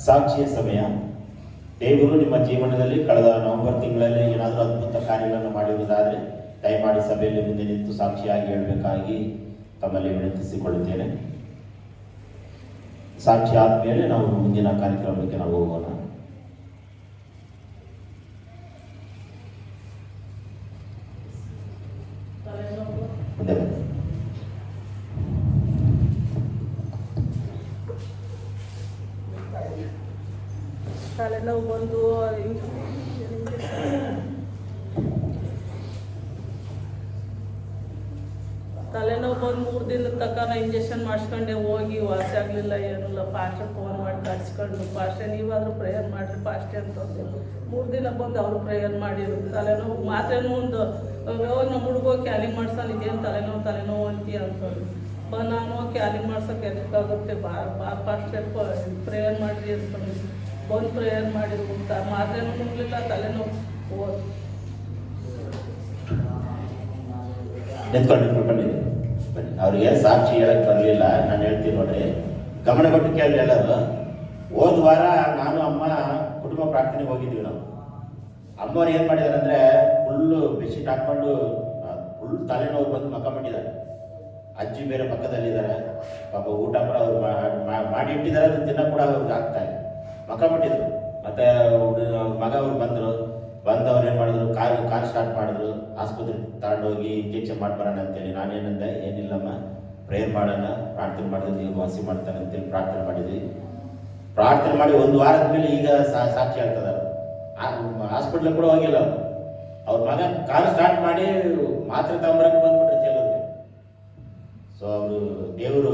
ಸಾಕ್ಷಿಯ ಸಮಯ. ದೇವರು ನಿಮ್ಮ ಜೀವನದಲ್ಲಿ ಕಳೆದ ನವೆಂಬರ್ ತಿಂಗಳಲ್ಲಿ ಏನಾದರೂ ಅದ್ಭುತ ಕಾರ್ಯಗಳನ್ನು ಮಾಡಿರುವುದಾದರೆ ದಯಮಾಡಿ ಸಭೆಯಲ್ಲಿ ಮುಂದೆ ನಿಂತು ಸಾಕ್ಷಿಯಾಗಿ ಹೇಳಬೇಕಾಗಿ ತಮ್ಮಲ್ಲಿ ವಿನಂತಿಸಿಕೊಳ್ಳುತ್ತೇನೆ. ಸಾಕ್ಷಿ ಆದಮೇಲೆ ನಾವು ಮುಂದಿನ ಕಾರ್ಯಕ್ರಮಕ್ಕೆ ನಾವು ಹೋಗೋಣ. ಮುಂದೆ ಬನ್ನಿ. ತಲೆನೋವು ಬಂದು ತಲೆನೋವು ಬಂದು 3 ದಿನದ ತನಕ ಇಂಜೆಕ್ಷನ್ ಮಾಡಿಸ್ಕೊಂಡೆ, ಹೋಗಿ ವಾಸಿ ಆಗಲಿಲ್ಲ, ಏನಿಲ್ಲ. ಪಾಸ್ಟರ್ ಫೋನ್ ಮಾಡಿ ಕರ್ಸ್ಕೊಂಡು, ಪಾಸ್ಟರ್ ನೀವಾದರೂ ಪ್ರೇಯರ್ ಮಾಡಿರಿ ಪಾಸ್ಟರ್ ಅಂತಂದು 3 ದಿನ ಬಂದು ಅವರು ಪ್ರೇಯರ್ ಮಾಡಿದ್ರು. ತಲೆನೋವು ಮಾತ್ರೇನೂ ಒಂದು ನಮ್ಮ ಹುಡುಗೋ ಕ್ಯಾಲಿಂಗ್ ಮಾಡ್ಸೋಣ, ಇದೇನು ತಲೆನೋವು ಅಂತೀಯ ಅಂತಂದು ನಾನು ಕ್ಯಾಲಿಂಗ್ ಮಾಡ್ಸೋಕೆ ಎದಕ್ಕಾಗುತ್ತೆ, ಬಾ ಪಾಸ್ಟರ್ ಪ್ರೇಯರ್ ಮಾಡಿರಿ ಅಂತಂದು ಬಂದು ಪ್ರೇಯರ್ ಮಾಡಿದ್ರು. ಮಾತ್ರೇನೂ ನುಗ್ಲಿಲ್ಲ, ತಲೆನೋವು ಹೋದ್. ನಿಂತ್ಕೊಂಡು ಬನ್ನಿ. ಅವ್ರಿಗೆ ಸಾಕ್ಷಿ ಹೇಳಕ್ ಬರಲಿಲ್ಲ. ನಾನು ಹೇಳ್ತೀನಿ ನೋಡ್ರಿ, ಗಮನ ಕೊಟ್ಟು ಕೇಳಿ ಎಲ್ಲರೂ. ಹೋದ ವಾರ ನಾನು ಅಮ್ಮ ಕುಟುಂಬ ಪ್ರಾರ್ಥನೆಗೆ ಹೋಗಿದ್ವಿ. ನಾವು ಅಮ್ಮವ್ರು ಏನು ಮಾಡಿದಾರೆ ಅಂದರೆ ಫುಲ್ಲು ಬೆಡ್ಶೀಟ್ ಹಾಕ್ಕೊಂಡು ಫುಲ್ ತಲೆನೋವು ಬಂದು ಮಕ್ಕ ಮಾಡಿದ್ದಾರೆ. ಅಜ್ಜಿ ಬೇರೆ ಪಕ್ಕದಲ್ಲಿದ್ದಾರೆ. ಪಾಪ ಊಟ ಕೂಡ ಅವ್ರು ಮಾಡಿ ಇಟ್ಟಿದ್ದಾರೆ, ಅದು ದಿನ ಕೂಡ ಅವ್ರಿಗೆ ಆಗ್ತಾ ಇದೆ. ಮಕ್ಕ ಮಾಡಿದ್ರು. ಮತ್ತೆ ಮಗ ಅವ್ರು ಬಂದವ್ರು ಏನು ಮಾಡಿದ್ರು, ಕಾರ್ ಸ್ಟಾರ್ಟ್ ಮಾಡಿದ್ರು. ಆಸ್ಪತ್ರೆಗೆ ತಗೊಂಡೋಗಿ ಇಂಜೆಕ್ಷನ್ ಮಾಡ್ಬರೋಣ ಅಂತೇಳಿ ನಾನೇನಂದೆ, ಏನಿಲ್ಲಮ್ಮ ಪ್ರೇಯರ್ ಮಾಡೋಣ, ಪ್ರಾರ್ಥನೆ ಮಾಡಿದ್ವಿ, ವಾಸಿ ಮಾಡ್ತಾನೆ ಅಂತೇಳಿ ಪ್ರಾರ್ಥನೆ ಮಾಡಿದ್ವಿ. ಪ್ರಾರ್ಥನೆ ಮಾಡಿ 1 ವಾರದ ಮೇಲೆ ಈಗ ಸಾಕ್ಷಿ ಹೇಳ್ತಿದ್ದಾರೆ. ಹಾಸ್ಪಿಟ್ಲಿಗೆ ಕೂಡ ಹೋಗಿಲ್ಲ ಅವ್ರ ಮಗ. ಕಾರ್ ಸ್ಟಾರ್ಟ್ ಮಾಡಿ ಮಾತ್ರೆ ತಗೊಂಬರಕ್ಕೆ ಬಂದ್ಬಿಟ್ರೆ ಜೈಲೂರಿಗೆ. ಸೊ ಅವರು ದೇವರು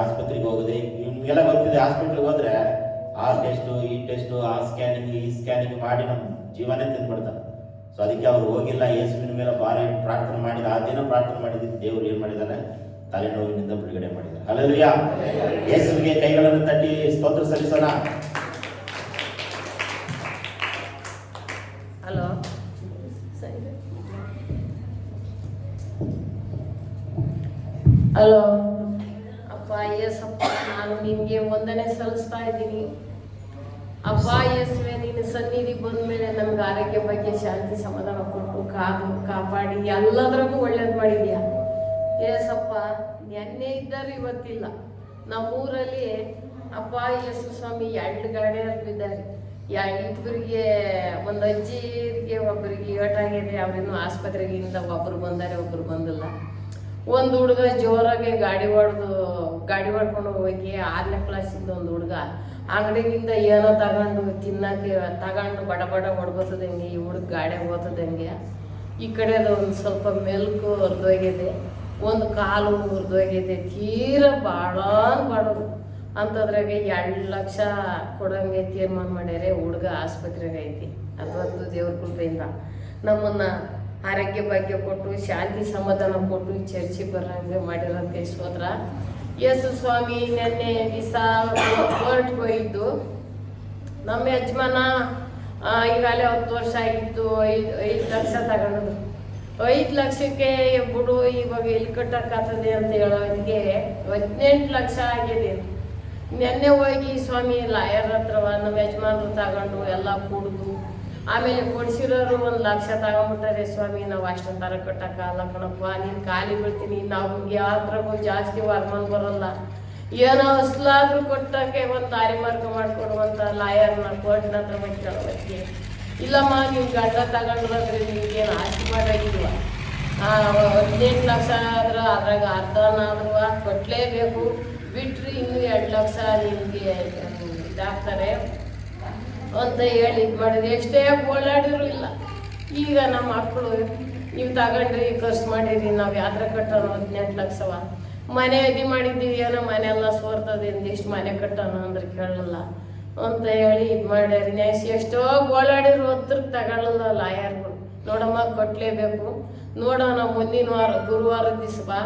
ಆಸ್ಪತ್ರೆಗೆ ಹೋಗೋದೆ ನಿಮಗೆಲ್ಲ ಗೊತ್ತಿದೆ. ಹಾಸ್ಪಿಟ್ಲಿಗೆ ಹೋದ್ರೆ ಆ ಟೆಸ್ಟು, ಈ ಟೆಸ್ಟು, ಆ ಸ್ಕ್ಯಾನಿಂಗ್, ಈ ಸ್ಕ್ಯಾನಿಂಗ್ ಮಾಡಿ ನಮ್ಮ ಜೀವನೇ ತಿಂದ್ಬಿಡ್ತಾರೆ. ಸೊ ಅದಕ್ಕೆ ಅವರು ಹೋಗಿಲ್ಲ. ಯೇಸುವಿನ ಮೇಲೆ ಭಾರ ಪ್ರಾರ್ಥನೆ ಮಾಡಿದ ಆ ದಿನ ಪ್ರಾರ್ಥನೆ ಮಾಡಿದ್ದು ದೇವರು ಏನು ಮಾಡಿದ್ದಾನೆ, ತಲೆನೋವಿನಿಂದ ಬಿಡುಗಡೆ ಮಾಡಿದ್ದಾರೆ. ಹಲ್ಲೆಲೂಯಾ. ಯೇಸುವಿಗೆ ಕೈಗಳನ್ನು ತಟ್ಟಿ ಸ್ತೋತ್ರ ಸಲ್ಲಿಸೋಣ. ಹಲೋ, ಹಲೋ ಅಪ್ಪ ಯೇಸಪ್ಪ, ನಾನು ನಿಮಗೆ ವಂದನೆ ಸಲ್ಲಿಸ್ತಾ ಇದ್ದೀನಿ. ಅಪ್ಪ ಯೇಸುವೆ, ನೀನು ಸನ್ನಿಧಿ ಬಂದ ಮೇಲೆ ನಮ್ಗೆ ಆರೋಗ್ಯ ಬಗ್ಗೆ ಶಾಂತಿ ಸಮಾಧಾನ ಕೊಟ್ಟು ಕಾಪಾಡಿ ಎಲ್ಲದ್ರಾಗೂ ಒಳ್ಳೇದು ಮಾಡಿದ್ಯಾ ಯೇಸಪ್ಪ. ನೆನ್ನೆ ಇದ್ದರು ಇವತ್ತಿಲ್ಲ. ನಮ್ಮೂರಲ್ಲಿ ಅಪ್ಪ ಯೇಸು ಸ್ವಾಮಿ 2 ಗಾಡಿಯವ್ರು ಬಿದ್ದಾರೆ. ಇಬ್ಬರಿಗೆ, ಒಂದು ಅಜ್ಜಿಗೆ ಒಬ್ಬರಿಗೆ ಏಟಾಗಿದೆ. ಅವರಿನ್ನೂ ಆಸ್ಪತ್ರೆಗಿಂದ ಒಬ್ಬರು ಬಂದಾರೆ, ಒಬ್ಬರು ಬಂದಿಲ್ಲ. ಒಂದು ಹುಡುಗ ಜೋರಾಗಿ ಗಾಡಿ ಹೊಡ್ಕೊಂಡು ಹೋಗಿ 6ನೇ ಕ್ಲಾಸಿಂದ ಒಂದು ಹುಡುಗ ಅಂಗಡಿಯಿಂದ ಏನೋ ತಗೊಂಡು ಬಡ ಹೊಡ್ಬೋತದಂಗೆ ಈ ಹುಡುಗ ಗಾಡಿ ಹೋಗ್ತದಂಗೆ. ಈ ಕಡೆದು ಒಂದು ಸ್ವಲ್ಪ ಮೆಲ್ಕು ಹೊರದೋಗಿದೆ, ಒಂದು ಕಾಲು ಮುರಿದೋಗಿದೆ. ತೀರಾ ಬಾಡೋದು ಅಂಥದ್ರಾಗೆ 2 ಲಕ್ಷ ಕೊಡೋಂಗೆ ತೀರ್ಮಾನ ಮಾಡ್ಯಾರೆ. ಹುಡುಗ ಆಸ್ಪತ್ರೆಗೆ ಐತಿ. ಅದೊಂದು ದೇವ್ರ ಕೃಪೆಯಿಂದ ನಮ್ಮನ್ನು ಆರೋಗ್ಯ ಭಾಗ್ಯ ಕೊಟ್ಟು ಶಾಂತಿ ಸಮಾಧಾನ ಕೊಟ್ಟು ಚರ್ಚಿ ಬರೋಂಗೆ ಮಾಡಿರೋದಕ್ಕೆ ಸ್ತೋತ್ರ. ಯೇಸು ಸ್ವಾಮಿ ನೆನ್ನೆ ದಿವಸ ಕೋರ್ಟ್ಗೆ ಹೋಗಿದ್ದು. ನಮ್ಮ ಯಜಮಾನ ಈಗಾಗಲೇ 10 ವರ್ಷ ಆಗಿತ್ತು. 5 ಲಕ್ಷ ತಗೊಂಡು 5 ಲಕ್ಷಕ್ಕೆ ಬಿಡು ಇವಾಗ ಎಲ್ಲಿ ಕಟ್ಟಕ್ಕಾಗ್ತದೆ ಅಂತ ಹೇಳೋದಕ್ಕೆ 18 ಲಕ್ಷ ಆಗಿದೆ. ನೆನ್ನೆ ಹೋಗಿ ಸ್ವಾಮಿ ಲಾಯರ್ ಹತ್ರ ನಮ್ಮ ಯಜಮಾನರು ತಗೊಂಡು ಎಲ್ಲ ಕುಡಿದು ಆಮೇಲೆ ಕೊಡ್ಸಿರೋರು 1 ಲಕ್ಷ ತಗೊಂಡ್ಬಿಟ್ಟಾರೆ. ಸ್ವಾಮಿ ನಾವು ಅಷ್ಟೊಂದು ಥರ ಕಟ್ಟಕ್ಕಾಗಲ್ಲ ಕಣಪ್ಪ, ನೀನು ಖಾಲಿ ಬಿಡ್ತೀನಿ, ನಮ್ಗೆ ಯಾವ್ದ್ರಾಗೂ ಜಾಸ್ತಿ ವರ್ಮನ್ ಬರೋಲ್ಲ, ಏನೋ ಅಸಲಾದ್ರೂ ಕೊಟ್ಟಕ್ಕೆ ಒಂದು ದಾರಿ ಮಾರ್ಗ ಮಾಡಿಕೊಡುವಂಥ ಲಾಯರ್ನ ಕೋರ್ಟ್ನ ಹತ್ರ ಬಂದು ಕೇಳೋದಕ್ಕೆ, ಇಲ್ಲಮ್ಮ ನೀವು ಗಂಡ ತಗೊಂಡ್ರೆ ನಿಮ್ಗೇನು ಆಸ್ತಿ ಮಾಡೋದಿಲ್ವ, 18 ಲಕ್ಷ ಆದ್ರೆ ಅದ್ರಾಗ ಅರ್ಧನಾದ್ರೂ ಕೊಟ್ಟಲೇಬೇಕು, ಬಿಟ್ಟರೆ ಇನ್ನೂ 2 ಲಕ್ಷ ನಿಮಗೆ ಇದಾಗ್ತಾರೆ ಅಂತ ಹೇಳಿ ಇದು ಮಾಡಿದ್ರು. ಎಷ್ಟೇ ಓಡಾಡಿದ್ರು ಇಲ್ಲ. ಈಗ ನಮ್ಮ ಮಕ್ಕಳು ನೀವು ತಗೊಂಡ್ರಿ ಖರ್ಚು ಮಾಡಿರಿ, ನಾವು ಯಾತ್ರೆ ಕಟ್ಟೋಣ 18 ಲಕ್ಷವ, ಮನೆ ಅದಿ ಮಾಡಿದ್ದೀವಿ, ಏನೋ ಮನೆ ಎಲ್ಲ ಸೋರ್ತದೆ, ಇಷ್ಟು ಮನೆ ಕಟ್ಟೋಣ ಅಂದ್ರೆ ಕೇಳಲ್ಲ ಅಂತ ಹೇಳಿ ಇದು ಮಾಡ್ಯಾರಿ. ಎಷ್ಟೋ ಓಡಾಡಿದ್ರು ಹತ್ರಕ್ಕೆ ತಗೊಳ್ಳಲ್ಲ ಲಾಯರ್ಗಳು. ನೋಡಮ್ಮ ಕಟ್ಟಲೇಬೇಕು, ನೋಡೋಣ ಮುಂದಿನ ವಾರ ಗುರುವಾರ ದಿವಸ ಬಾ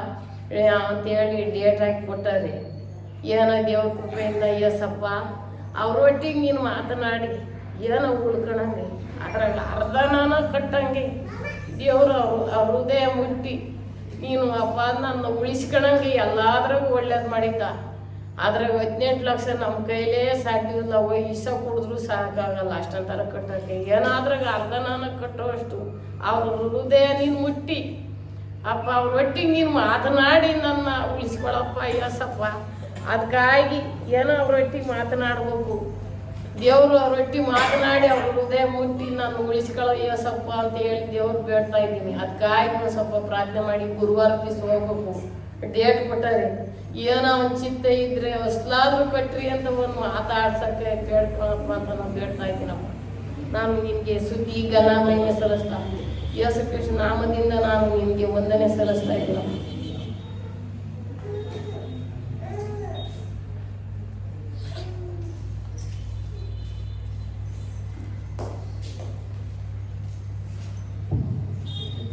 ಅಂತೇಳಿ ಡೇಟ್ ಹಾಕಿ ಕೊಟ್ಟಾರಿ. ಏನೋ ದೇವ್ರ ಕೃಪೆಯಿಂದ ಯೇಸಪ್ಪ ಅವ್ರೊಟ್ಟಿಗೆ ನೀನು ಮಾತನಾಡಿ ಏನೋ ಉಳ್ಕೊಳಂಗೆ ಅದ್ರಾಗ ಅರ್ಧನಾನ ಕಟ್ಟಂಗೆ ದೇವರು ಅವ್ರ ಹೃದಯ ಮುಟ್ಟಿ ನೀನು ಅಪ್ಪ ನನ್ನ ಉಳಿಸ್ಕೊಳಂಗೆ ಎಲ್ಲಾದ್ರಾಗೂ ಒಳ್ಳೇದು ಮಾಡಿದ್ದ. ಆದರೆ 18 ಲಕ್ಷ ನಮ್ಮ ಕೈಲೇ ಸಾಧ್ಯವಿಲ್ಲ. ಇಸ ಕುಡಿದ್ರು ಸಾಕಾಗಲ್ಲ ಅಷ್ಟಂತರ ಕಟ್ಟೋಕ್ಕೆ. ಏನಾದ್ರಾಗ ಅರ್ಧ ನಾನು ಕಟ್ಟೋಷ್ಟು ಅವ್ರ ಹೃದಯ ನೀನು ಮುಟ್ಟಿ ಅಪ್ಪ ಅವ್ರ ಒಟ್ಟಿಗೆ ನೀನು ಮಾತನಾಡಿ ನನ್ನ ಉಳಿಸ್ಕೊಳಪ್ಪ ಯೇಸಪ್ಪ. ಅದಕ್ಕಾಗಿ ಏನೋ ಅವ್ರೊಟ್ಟಿಗೆ ಮಾತನಾಡ್ಬೇಕು. ದೇವರು ಅವ್ರೊಟ್ಟಿಗೆ ಮಾತನಾಡಿ ಅವ್ರ ಹೃದಯ ಮುಟ್ಟಿ ನಾನು ಉಳಿಸ್ಕೊಳ್ಳೋ ಯೇಸಪ್ಪ ಅಂತ ಹೇಳಿ ದೇವ್ರು ಬೇಡ್ತಾ ಇದ್ದೀನಿ. ಅದಕ್ಕಾಗಿ ಒಂದು ಸ್ವಲ್ಪ ಪ್ರಾರ್ಥನೆ ಮಾಡಿ ಗುರುವಾರ ದಿವಸ ಹೋಗ್ಬೇಕು. ಡೇಟ್ ಕೊಟ್ಟಾರೆ. ಏನೋ ಒಂದು ಚಿತ್ತ ಇದ್ರೆ ಹೊಸ್ಲಾದ್ರೂ ಕಟ್ರಿ ಅಂತ ಒಂದು ಮಾತಾಡ್ಸಕ್ಕೆ ಕೇಳ್ಕೊಳಪ್ಪ ಅಂತ ನಾನು ಬೇಡ್ತಾ ಇದ್ದೀನಪ್ಪ. ನಾನು ನಿನಗೆ ಸ್ತುತಿ ಘನ ಮಹಿಮೆ ಸಲ್ಲಿಸ್ತಾ ಯೇಸು ಕೃಷ್ಣ ನಾಮದಿಂದ ನಾನು ನಿನಗೆ ವಂದನೆ ಸಲ್ಲಿಸ್ತಾ ಇದ್ದೀನಪ್ಪ.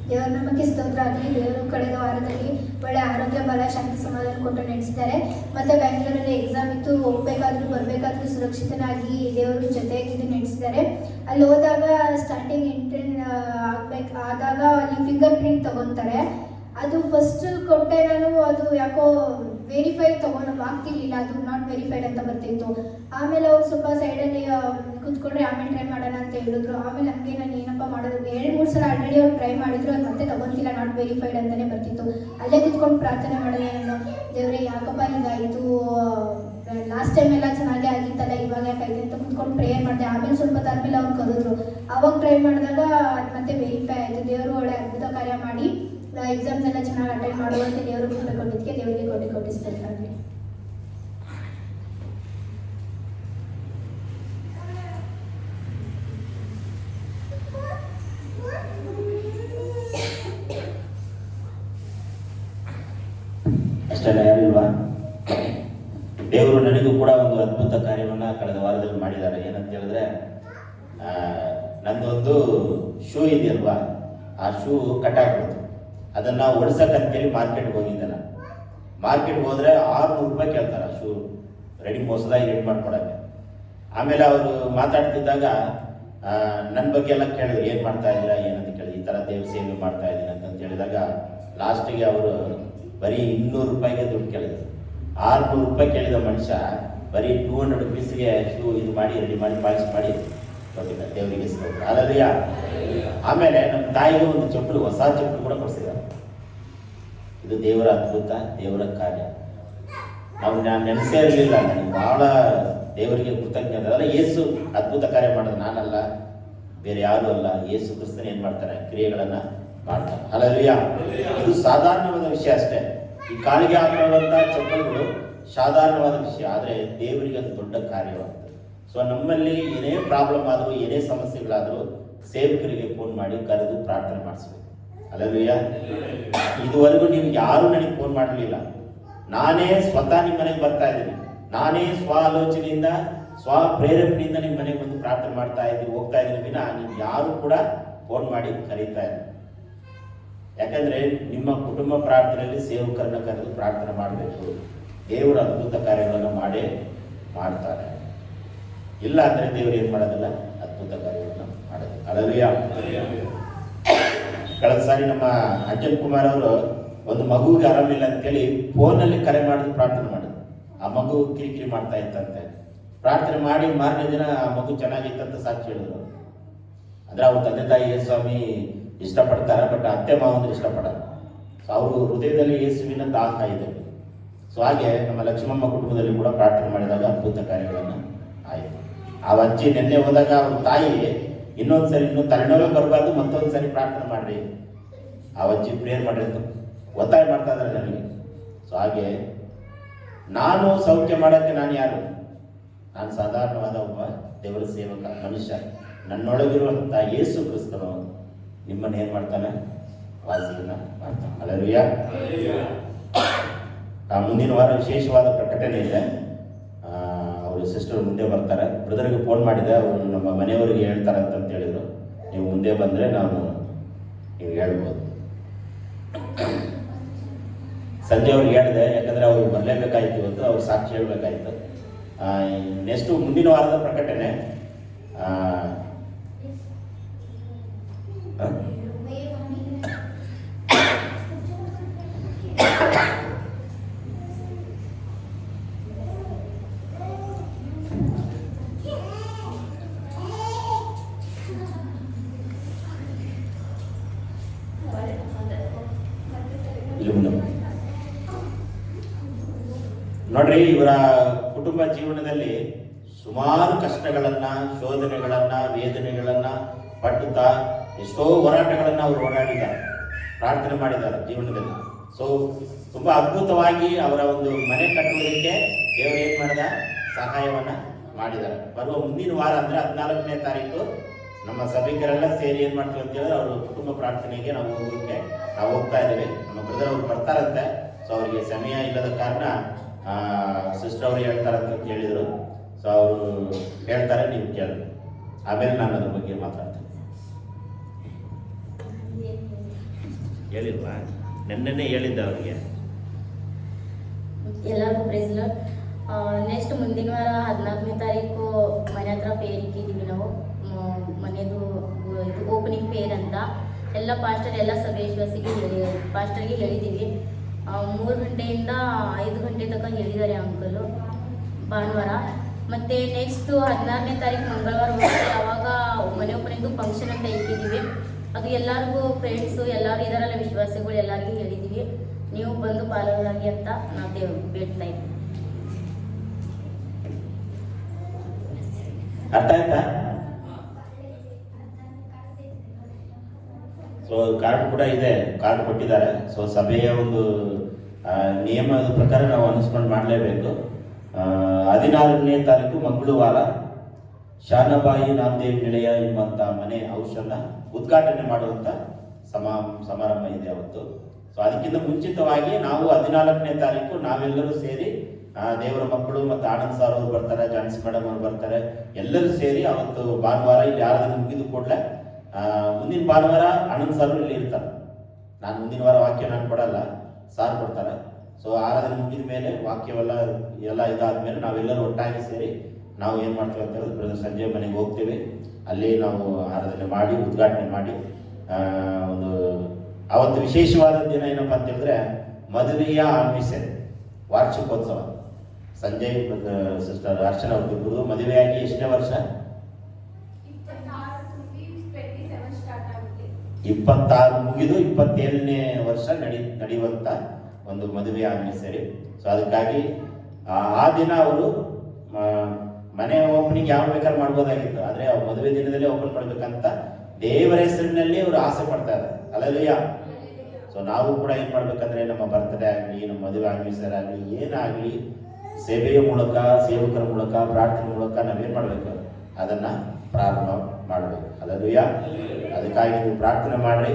ದೇವರ ನಮಗೆ ಸ್ತೋತ್ರ ಆಗಲಿ. ದೇವರು ಕಳೆದ ವಾರದಲ್ಲಿ ಒಳ್ಳೆ ಆರೋಗ್ಯ, ಬಲ, ಶಾಂತಿ, ಸಮಾಧಾನ ಕೊಟ್ಟು ನಡೆಸಿದ್ದಾರೆ. ಮತ್ತು ಬೆಂಗಳೂರಲ್ಲಿ ಎಕ್ಸಾಮ್ ಇತ್ತು, ಹೋಗ್ಬೇಕಾದ್ರೂ ಬರಬೇಕಾದ್ರೂ ಸುರಕ್ಷಿತನಾಗಿ ದೇವರು ಜೊತೆಯಾಗಿದ್ದು ನಡೆಸಿದ್ದಾರೆ. ಅಲ್ಲಿ ಹೋದಾಗ ಸ್ಟಾರ್ಟಿಂಗ್ ಆದಾಗ ಅಲ್ಲಿ ಫಿಂಗರ್ ಪ್ರಿಂಟ್ ತೊಗೊತಾರೆ. ಅದು ಫಸ್ಟ್ ಕೊಟ್ಟೆ ನಾನು, ಅದು ಯಾಕೋ ವೆರಿಫೈಡ್ ಆಗ್ತಿರ್ಲಿಲ್ಲ, ಅದು ನಾಟ್ ವೆರಿಫೈಡ್ ಅಂತ ಬರ್ತಿತ್ತು. ಆಮೇಲೆ ಅವ್ರು ಸ್ವಲ್ಪ ಸೈಡಲ್ಲಿ ಕೂತ್ಕೊಂಡ್ರೆ ಆಮೇಲೆ ಟ್ರೈ ಮಾಡೋಣ ಅಂತ ಹೇಳಿದ್ರು. ಆಮೇಲೆ ಹಂಗೆ ನಾನು ಏನಪ್ಪ ಮಾಡೋದು, 2-3 ಸಲ ಆಲ್ರೆಡಿ ಅವ್ರು ಟ್ರೈ ಮಾಡಿದ್ರು, ಅದು ಮತ್ತೆ ತಗೊಂತಿಲ್ಲ, ನಾಟ್ ವೆರಿಫೈಡ್ ಅಂತಲೇ ಬರ್ತಿತ್ತು. ಅಲ್ಲೇ ಕೂತ್ಕೊಂಡು ಪ್ರಾರ್ಥನೆ ಮಾಡಿದೆ ನಾನು, ದೇವರೇ ಯಾಕಪ್ಪ ಹೀಗಾಯಿತು, ಲಾಸ್ಟ್ ಟೈಮ್ ಎಲ್ಲ ಚೆನ್ನಾಗೇ ಆಗಿತ್ತಲ್ಲ, ಇವಾಗ ಯಾಕಾಯ್ತು ಅಂತ ಕೂತ್ಕೊಂಡು ಪ್ರೇಯರ್ ಮಾಡಿದೆ. ಆಮೇಲೆ ಸ್ವಲ್ಪ ಆದಮೇಲೆ ಅವ್ರು ಕರೆದ್ರು, ಅವಾಗ ಟ್ರೈ ಮಾಡಿದಾಗ ಅದು ಮತ್ತೆ ವೆರಿಫೈ ಆಯಿತು. ದೇವರು ಒಳ್ಳೆ ಅದ್ಭುತ ಕಾರ್ಯ ಮಾಡಿ ಎಕ್ಸಾಮ್ಸ್ ಎಲ್ಲ ಚೆನ್ನಾಗಿ ಅಟೆಂಡ್ ಮಾಡುವಂತೆ ದೇವರು ಕೃಪೆ ಕೊಟ್ಟಿದ್ದಕ್ಕೆ ದೇವರಿಗೆ ಕೊಟ್ಟಿಸ್ತಾರೆ. ಅಷ್ಟೆಲ್ಲ ಯಾರಿಲ್ವಾ? ದೇವರು ನನಗೂ ಕೂಡ ಒಂದು ಅದ್ಭುತ ಕಾರ್ಯವನ್ನು ಕಳೆದ ವಾರದಲ್ಲಿ ಮಾಡಿದ್ದಾರೆ. ಏನಂತ ಹೇಳಿದ್ರೆ, ನಂದೊಂದು ಶೂ ಇದೆಯಲ್ವಾ, ಆ ಶೂ ಕಟ್ಟಾಕ್ಬಿಡ್ತು. ಅದನ್ನು ಒಡ್ಸಕ್ಕಂತೇಳಿ ಮಾರ್ಕೆಟ್ಗೆ ಹೋಗಿದ್ದೆ ನಾನು. ಮಾರ್ಕೆಟ್ಗೆ ಹೋದರೆ 600 ರೂಪಾಯಿ ಕೇಳ್ತಾರೆ ಶೂ ರೆಡಿ ಹೊಸದಾಗಿ ರೆಡಿ ಮಾಡ್ಕೊಡೋಕ್ಕೆ. ಆಮೇಲೆ ಅವರು ಮಾತಾಡ್ತಿದ್ದಾಗ ನನ್ನ ಬಗ್ಗೆ ಎಲ್ಲ ಕೇಳಿದ್ರು, ಏನು ಮಾಡ್ತಾ ಇದ್ದೀರಾ ಏನಂತ ಕೇಳಿದ್ರು. ಈ ಥರ ದೇವ್ರ ಸೇವೆ ಮಾಡ್ತಾ ಇದ್ದೀನಿ ಅಂತಂತ ಹೇಳಿದಾಗ ಲಾಸ್ಟಿಗೆ ಅವರು ಬರೀ 200 ರೂಪಾಯಿಗೆ ದುಡ್ಡು ಕೇಳಿದ್ರು. 600 ರೂಪಾಯಿ ಕೇಳಿದ ಮನುಷ್ಯ ಬರೀ 200 ರುಪೀಸ್ಗೆ ಶೂ ಇದು ಮಾಡಿ ರೆಡಿ ಮಾಡಿ ಪಾಲಿಶ್ ಮಾಡಿ ಕೊಟ್ಟಿದ್ದ. ದೇವರಿಗೆ ಸ್ತೋತ್ರ. ಅಲ್ಲದೆಯ ಆಮೇಲೆ ನಮ್ಮ ತಾಯಿಗೆ ಒಂದು ಚಪ್ಪಲು, ಹೊಸ ಚಪ್ಪಲು ಕೂಡ ಕೊಡಿಸಿದ್ದಾರೆ. ಇದು ದೇವರ ಅದ್ಭುತ, ದೇವರ ಕಾರ್ಯ. ನಾನು ನೆನೆಸೇ ಇರಲಿಲ್ಲ. ನನಗೆ ಭಾಳ ದೇವರಿಗೆ ಕೃತಜ್ಞತೆ. ಅದೆಲ್ಲ ಯೇಸು ಅದ್ಭುತ ಕಾರ್ಯ ಮಾಡೋದು, ನಾನಲ್ಲ, ಬೇರೆ ಯಾರೂ ಅಲ್ಲ. ಯೇಸು ಕ್ರಿಸ್ತನ ಏನು ಮಾಡ್ತಾರೆ, ಕ್ರಿಯೆಗಳನ್ನು ಮಾಡ್ತಾರೆ. ಅಲ್ಲದೆಯ ಇದು ಸಾಧಾರಣವಾದ ವಿಷಯ ಅಷ್ಟೇ. ಈ ಕಾಲಿಗೆ ಹಾಕೊಳ್ಳುವಂಥ ಚಪ್ಪಲ್ಗಳು ಸಾಧಾರಣವಾದ ವಿಷಯ, ಆದರೆ ದೇವರಿಗೆ ಅದು ದೊಡ್ಡ ಕಾರ್ಯವಾಗ್ತದೆ. ಸೊ ನಮ್ಮಲ್ಲಿ ಏನೇ ಪ್ರಾಬ್ಲಮ್ ಆದರೂ, ಏನೇ ಸಮಸ್ಯೆಗಳಾದರೂ ಸೇವಕರಿಗೆ ಫೋನ್ ಮಾಡಿ ಕರೆದು ಪ್ರಾರ್ಥನೆ ಮಾಡಿಸ್ಬೇಕು. ಅಲ್ಲಲ್ವಯ್ಯ, ಇದುವರೆಗೂ ನೀವು ಯಾರೂ ನನಗೆ ಫೋನ್ ಮಾಡಲಿಲ್ಲ. ನಾನೇ ಸ್ವತಃ ನಿಮ್ಮ ಮನೆಗೆ ಬರ್ತಾ ಇದ್ದೀನಿ. ನಾನೇ ಸ್ವ ಆಲೋಚನೆಯಿಂದ, ಸ್ವ ಪ್ರೇರೇಪಣೆಯಿಂದ ನಿಮ್ಮ ಮನೆಗೆ ಬಂದು ಪ್ರಾರ್ಥನೆ ಮಾಡ್ತಾ ಇದ್ದೀನಿ, ಹೋಗ್ತಾ ಇದ್ದೀನಿ ವಿನ ನೀವು ಯಾರು ಕೂಡ ಫೋನ್ ಮಾಡಿ ಕರೀತಾ ಇಲ್ಲ. ಯಾಕಂದರೆ ನಿಮ್ಮ ಕುಟುಂಬ ಪ್ರಾರ್ಥನೆಯಲ್ಲಿ ಸೇವಕರನ್ನ ಕರೆದು ಪ್ರಾರ್ಥನೆ ಮಾಡಬೇಕು. ದೇವರ ಅದ್ಭುತ ಕಾರ್ಯಗಳನ್ನು ಮಾಡ್ತಾರೆ. ಇಲ್ಲ ಅಂದರೆ ದೇವರು ಏನು ಮಾಡೋದಿಲ್ಲ, ಅದ್ಭುತ ಕಾರ್ಯಗಳನ್ನು ಮಾಡೋದು. ಅಲ್ಲವಯ್ಯ, ಕಳೆದ ಸಾರಿ ನಮ್ಮ ಅಂಜನ್ ಕುಮಾರ್ ಅವರು ಒಂದು ಮಗುವಿಗೆ ಆರಾಮಿಲ್ಲ ಅಂತೇಳಿ ಫೋನಲ್ಲಿ ಕರೆ ಮಾಡಿದ್ರು, ಪ್ರಾರ್ಥನೆ ಮಾಡಿದ್ರು. ಆ ಮಗು ಕಿರಿಕಿರಿ ಮಾಡ್ತಾ ಇತ್ತಂತೆ. ಪ್ರಾರ್ಥನೆ ಮಾಡಿ ಮಾರನೇ ದಿನ ಆ ಮಗು ಚೆನ್ನಾಗಿತ್ತಂತ ಸಾಕ್ಷಿ ಹೇಳಿದ್ರು. ಅಂದರೆ ಅವ್ರ ತಂದೆ ತಾಯಿ ಯೇಸು ಸ್ವಾಮಿ ಇಷ್ಟಪಡ್ತಾರೆ, ಬಟ್ ಅತ್ತೆ ಮಾವಂದ್ರೆ ಇಷ್ಟಪಡಲ್ಲ. ಸೊ ಅವರು ಹೃದಯದಲ್ಲಿ ಯೇಸುವಿನ ದಾಹ ಇದೆ. ಸೊ ಹಾಗೆ ನಮ್ಮ ಲಕ್ಷ್ಮಮ್ಮ ಕುಟುಂಬದಲ್ಲಿ ಕೂಡ ಪ್ರಾರ್ಥನೆ ಮಾಡಿದಾಗ ಅದ್ಭುತ ಕಾರ್ಯಗಳನ್ನು ಆಯಿತು. ಆ ಅಜ್ಜಿ ನಿನ್ನೆ ಹೋದಾಗ ಅವ್ರ ತಾಯಿ ಇನ್ನೊಂದು ಸರಿ, ಇನ್ನೂ ತಲೆನೋವೇ ಬರಬಾರ್ದು, ಮತ್ತೊಂದು ಸರಿ ಪ್ರಾರ್ಥನೆ ಮಾಡಿರಿ, ಆ ಅಜ್ಜಿ ಪ್ರೇಯರ್ ಮಾಡಿರ್ತು, ಒತ್ತಾಯ ಮಾಡ್ತಾ ಇದ್ದಾರೆ ನನಗೆ. ಸೊ ಹಾಗೆ ನಾನು ಸೌಖ್ಯ ಮಾಡೋಕ್ಕೆ ನಾನು ಯಾರು? ನಾನು ಸಾಧಾರಣವಾದ ಒಬ್ಬ ದೇವರ ಸೇವಕ ಮನುಷ್ಯ. ನನ್ನೊಳಗಿರುವಂಥ ಯೇಸು ಕ್ರಿಸ್ತನು ನಿಮ್ಮನ್ನು ಏನು ಮಾಡ್ತಾನೆ? ವಾಸಿಯನ್ನು ಮಾಡ್ತಾನೆ. ಹಲ್ಲೆಲೂಯಾ. ಮುಂದಿನ ವಾರ ವಿಶೇಷವಾದ ಪ್ರಕಟಣೆ ಇದೆ. ಅವರು ಸಿಸ್ಟರ್ ಮುಂದೆ ಬರ್ತಾರೆ. ಬ್ರದರ್ಗೆ ಫೋನ್ ಮಾಡಿದೆ, ಅವರು ನಮ್ಮ ಮನೆಯವರಿಗೆ ಹೇಳ್ತಾರೆ ಅಂತ ಹೇಳಿದರು. ನೀವು ಮುಂದೆ ಬಂದರೆ ನೀವು ಹೇಳ್ಬೋದು. ಸಂಜೆ ಅವ್ರಿಗೆ ಹೇಳಿದೆ, ಯಾಕಂದರೆ ಅವರು ಬರಲೇಬೇಕಾಯ್ತು ಇವತ್ತು, ಅವ್ರು ಸಾಕ್ಷಿ ಹೇಳಬೇಕಾಯ್ತು. ನೆಕ್ಸ್ಟು ಮುಂದಿನ ವಾರದ ಪ್ರಕಟಣೆ ನೋಡ್ರಿ, ಇವರ ಕುಟುಂಬ ಜೀವನದಲ್ಲಿ ಸುಮಾರು ಕಷ್ಟಗಳನ್ನ, ಶೋಧನೆಗಳನ್ನ, ವೇದನೆಗಳನ್ನ ಪಟ್ಟುತ್ತಾ ಎಷ್ಟೋ ಹೋರಾಟಗಳನ್ನ ಅವರು ಓಡಾಡಿದ್ದಾರೆ, ಪ್ರಾರ್ಥನೆ ಮಾಡಿದ್ದಾರೆ ಜೀವನದಲ್ಲಿ. ಸೊ ತುಂಬಾ ಅದ್ಭುತವಾಗಿ ಅವರ ಒಂದು ಮನೆ ಕಟ್ಟುವುದಕ್ಕೆ ದೇವರು ಏನ್ ಮಾಡಿದ, ಸಹಾಯವನ್ನ ಮಾಡಿದ್ದಾರೆ. ಬರುವ ಮುಂದಿನ ವಾರ ಅಂದ್ರೆ 14ನೇ ತಾರೀಕು ನಮ್ಮ ಸಭಿಕರೆಲ್ಲ ಸೇರಿ ಏನ್ ಮಾಡ್ತೀವಿ ಅಂತ ಹೇಳಿದ್ರೆ ಅವ್ರ ಕುಟುಂಬ ಪ್ರಾರ್ಥನೆಗೆ ನಾವು ಹೋಗ್ತಾ ಇದ್ದೀವಿ. ನಮ್ಮ ಬ್ರದರ್ ಅವ್ರು ಬರ್ತಾರಂತೆ. ಸೊ ಅವರಿಗೆ ಸಮಯ ಇಲ್ಲದ ಕಾರಣ ಸಿಸ್ಟರ್ ಅವರು ಹೇಳ್ತಾರಂತ ಹೇಳಿದರು. ಸೊ ಅವರು ಹೇಳ್ತಾರೆ, ನೀವು ಕೇಳಿ, ಆಮೇಲೆ ನಾನು ಅದ್ರ ಬಗ್ಗೆ ಮಾತಾಡ್ತೇನೆ. ಹೇಳಿಲ್ವಾ? ನೆನ್ನೆನೇ ಹೇಳಿದ್ದೆ ಅವರಿಗೆ. ಎಲ್ಲರಿಗೂ ಪ್ರೈಸ್ ಲಾರ್ಡ್. ನೆಕ್ಸ್ಟ್ ಮುಂದಿನ ವಾರ 14ನೇ ತಾರೀಕು ಮನೆ ಹತ್ರ ಪೇರ್ ಇಟ್ಟಿದ್ದೀವಿ ನಾವು. ಮನೆದು ಇದು ಓಪನಿಂಗ್ ಪೇರ್ ಅಂತ ಎಲ್ಲ ಪಾಸ್ಟರ್ ಎಲ್ಲ ಸಭೆ ವಿಶ್ವಾಸಿಗೆ ಪಾಸ್ಟರ್ಗೆ ಹೇಳಿದ್ದೀವಿ. 3 ಗಂಟೆಯಿಂದ 5 ಗಂಟೆ ತನಕ ಹೇಳಿದ್ದಾರೆ ಅಂಕಲು ಭಾನುವಾರ. ಮತ್ತು ನೆಕ್ಸ್ಟು 16ನೇ ತಾರೀಕು ಮಂಗಳವಾರ ಹೋಗ್ತೀವಿ. ಆವಾಗ ಮನೆ ಓಪನಿಂಗು ಫಂಕ್ಷನ್ ಅಂತ ಇಟ್ಟಿದ್ದೀವಿ. ಅದು ಎಲ್ಲರಿಗೂ ಫ್ರೆಂಡ್ಸು ಎಲ್ಲರೂ ಇದರಲ್ಲ ವಿಶ್ವಾಸಿಗಳು ಎಲ್ಲರಿಗೂ ಹೇಳಿದ್ದೀವಿ. ನೀವು ಬಂದು ಪಾಲ್ಗೊಳ್ಳಾಗಿ ಅಂತ ನಾವು ಬೇಡ್ತಾ ಇದ್ದೀವಿ. ಅರ್ಥ ಆಯ್ತಾ? ಸೊ ಕಾರ್ಡ್ ಕೂಡ ಇದೆ, ಕಾರ್ಡ್ ಕೊಟ್ಟಿದ್ದಾರೆ. ಸೊ ಸಭೆಯ ಒಂದು ನಿಯಮದ ಪ್ರಕಾರ ನಾವು ಅನುಸರಣೆ ಮಾಡಲೇಬೇಕು. 16ನೇ ತಾರೀಕು ಮಂಗಳವಾರ ಶಾನಬಾಯಿ ನಾಮದೇವ್ ನಿಲಯ ಎಂಬಂತ ಮನೆ ಔಷಧ ಉದ್ಘಾಟನೆ ಮಾಡುವಂತ ಸಮಾರಂಭ ಇದೆ ಅವತ್ತು. ಸೊ ಅದಕ್ಕಿಂತ ಮುಂಚಿತವಾಗಿ ನಾವು 14ನೇ ತಾರೀಕು ನಾವೆಲ್ಲರೂ ಸೇರಿ ದೇವರ ಮಕ್ಕಳು ಮತ್ತು ಆನಂದ್ ಸರ್ ಅವರು ಬರ್ತಾರೆ, ಜಾನ್ಸಿ ಮೇಡಮ್ ಅವರು ಬರ್ತಾರೆ, ಎಲ್ಲರೂ ಸೇರಿ ಅವತ್ತು ಭಾನುವಾರ ಇಲ್ಲಿ ಆರಾಧನೆ ಮುಗಿದ ಕೂಡಲೇ ಮುಂದಿನ ಭಾನುವಾರ ಆನಂದ್ ಸರ್ ಇಲ್ಲಿ ಇರ್ತಾರೆ. ನಾನು ಮುಂದಿನ ವಾರ ವಾಕ್ಯ ನಾನು ಕೊಡಲ್ಲ, ಸಾರ್ ಕೊಡ್ತಾರೆ. ಸೊ ಆರಾಧನೆ ಮುಗಿದ ಮೇಲೆ ವಾಕ್ಯವೆಲ್ಲ ಇದಾದ್ಮೇಲೆ ನಾವೆಲ್ಲರೂ ಒಟ್ಟಾಗಿ ಸೇರಿ ನಾವು ಏನು ಮಾಡ್ತೀವಿ ಅಂತ ಹೇಳಿದ್ರೆ ಬ್ರದರ್ ಸಂಜೆ ಮನೆಗೆ ಹೋಗ್ತೀವಿ. ಅಲ್ಲಿ ನಾವು ಆರಾಧನೆ ಮಾಡಿ ಉದ್ಘಾಟನೆ ಮಾಡಿ ಒಂದು ಅವತ್ತು ವಿಶೇಷವಾದ ದಿನ ಏನಪ್ಪ ಅಂತ ಹೇಳಿದ್ರೆ ಮದುವೆಯ ಆಮಿಷೆ ವಾರ್ಷಿಕೋತ್ಸವ. ಸಂಜಯ್ ಸಿಸ್ಟರ್ ಅರ್ಚನಾ ಅವ್ರಿಬ್ಬರು ಮದುವೆಯಾಗಿ ಎಷ್ಟನೇ ವರ್ಷ? 26 ಮುಗಿದು 27ನೇ ವರ್ಷ ನಡೆಯುವಂತ ಒಂದು ಮದುವೆ ಆಮಿಷೆ. ಸೊ ಅದಕ್ಕಾಗಿ ಆ ದಿನ ಅವರು ಮನೆ ಓಪನಿಂಗ್ ಯಾವ ಬೇಕಾದ್ರೂ ಮಾಡ್ಬೋದಾಗಿತ್ತು, ಆದರೆ ಅವ್ರು ಮದುವೆ ದಿನದಲ್ಲಿ ಓಪನ್ ಮಾಡ್ಬೇಕಂತ ದೇವರ ಹೆಸರಿನಲ್ಲಿ ಅವರು ಆಸೆ ಪಡ್ತಾ ಇದ್ದಾರೆ. ಅಲ್ಲಲ್ಲಿಯ ಸೊ ನಾವು ಕೂಡ ಏನ್ ಮಾಡ್ಬೇಕಂದ್ರೆ ನಮ್ಮ ಬರ್ತ್ಡೇ ಆಗಲಿ, ನಮ್ಮ ಮದುವೆ ಆನಿವರ್ಸರಿ ಆಗಲಿ, ಏನಾಗಲಿ ಸೇವೆಯ ಮೂಲಕ, ಸೇವಕರ ಮೂಲಕ, ಪ್ರಾರ್ಥನೆ ಮೂಲಕ ನಾವೇನ್ ಮಾಡ್ಬೇಕು, ಅದನ್ನ ಪ್ರಾರಂಭ ಮಾಡಬೇಕು. ಅಲ್ಲಲ್ಲಿಯ ಅದಕ್ಕಾಗಿ ನೀವು ಪ್ರಾರ್ಥನೆ ಮಾಡ್ರಿ.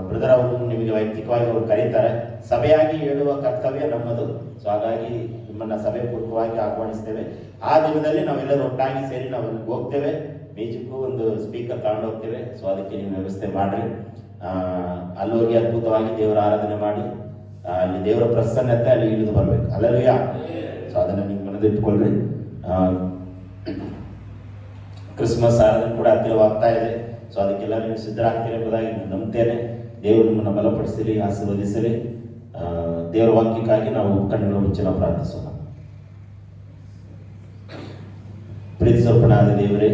ಬ್ರದರ್ ಅವರು ನಿಮಗೆ ವೈಯಕ್ತಿಕವಾಗಿ ಅವರು ಕರೀತಾರೆ. ಸಭೆಯಾಗಿ ಹೇಳುವ ಕರ್ತವ್ಯ ನಮ್ಮದು. ಸೊ ಹಾಗಾಗಿ ನಿಮ್ಮನ್ನ ಸಭೆ ಪೂರ್ವಕವಾಗಿ ಆಹ್ವಾನಿಸ್ತೇವೆ. ಆ ದಿನದಲ್ಲಿ ನಾವೆಲ್ಲರೂ ಒಟ್ಟಾಗಿ ಸೇರಿ ನಾವು ಹೋಗ್ತೇವೆ. ಮ್ಯೂಸಿಕ್ಕು ಒಂದು ಸ್ಪೀಕರ್ ತಗೊಂಡು ಹೋಗ್ತೇವೆ. ಸೊ ಅದಕ್ಕೆ ನೀವು ವ್ಯವಸ್ಥೆ ಮಾಡ್ರಿ. ಅಲ್ಲಿ ಹೋಗಿ ಅದ್ಭುತವಾಗಿ ದೇವರ ಆರಾಧನೆ ಮಾಡಿ ಅಲ್ಲಿ ದೇವರ ಪ್ರಸನ್ನತೆ ಅಲ್ಲಿ ಇಳಿದು ಬರ್ಬೇಕು. ಅಲ್ಲಲ್ವಯ್ಯ? ಸೊ ಅದನ್ನ ನೀವು ಮನದಿಟ್ಕೊಳ್ರಿ. ಕ್ರಿಸ್ಮಸ್ ಆರಾಧನೆ ಕೂಡ ಹತ್ತಿರವಾಗ್ತಾ ಇದೆ. ಸೊ ಅದಕ್ಕೆಲ್ಲ ನೀವು ಸಿದ್ಧರಾಗ್ತೀರಿ ಎಂಬುದಾಗಿ ನಂಬ್ತೇನೆ. ದೇವರು ನಿಮ್ಮನ್ನು ಬಲಪಡಿಸಲಿ, ಆಶೀರ್ವದಿಸಲಿ. ದೇವರ ವಾಕ್ಯಕ್ಕಾಗಿ ನಾವು ಕಣ್ಣುಗಳ ಮುಚ್ಚಿ ನಾವು ಪ್ರಾರ್ಥಿಸೋಣ. ಪ್ರೀತಿಸಲ್ಪನಾದ ದೇವರೇ,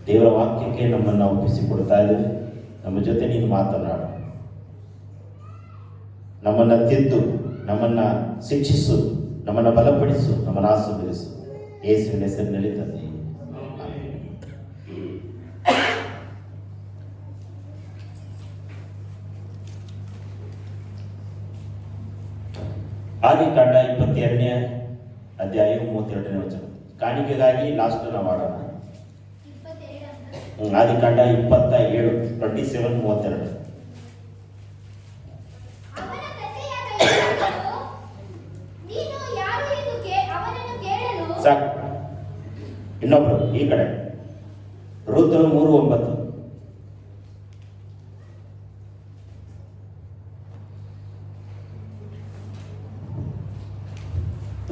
ದೇವರ ವಾಕ್ಯಕ್ಕೆ ನಮ್ಮನ್ನು ಒಪ್ಪಿಸಿಕೊಡ್ತಾ ಇದ್ದೇವೆ. ನಮ್ಮ ಜೊತೆ ನೀನು ಮಾತನಾಡು, ನಮ್ಮನ್ನು ತಿದ್ದು, ನಮ್ಮನ್ನು ಶಿಕ್ಷಿಸು, ನಮ್ಮನ್ನು ಬಲಪಡಿಸು, ನಮ್ಮನ್ನು ಆಶೀರ್ವದಿಸು. ಯೇಸುವಿನ ಹೆಸರಿನಲ್ಲಿ ತಂದೆ. ಆದಿಕಾಂಡ 22ನೇ ಅಧ್ಯಾಯ 32ನೇ ವಚನ. ಕಾಣಿಕೆಗಾಗಿ ಲಾಸ್ಟ್ ನಾವು ಆಡೋಣ. ಆದಿಕಾಂಡ 27:32. ಸಾಕು. ಇನ್ನೊಬ್ರು ಈ ಕಡೆ ರೂತ್ 3:9.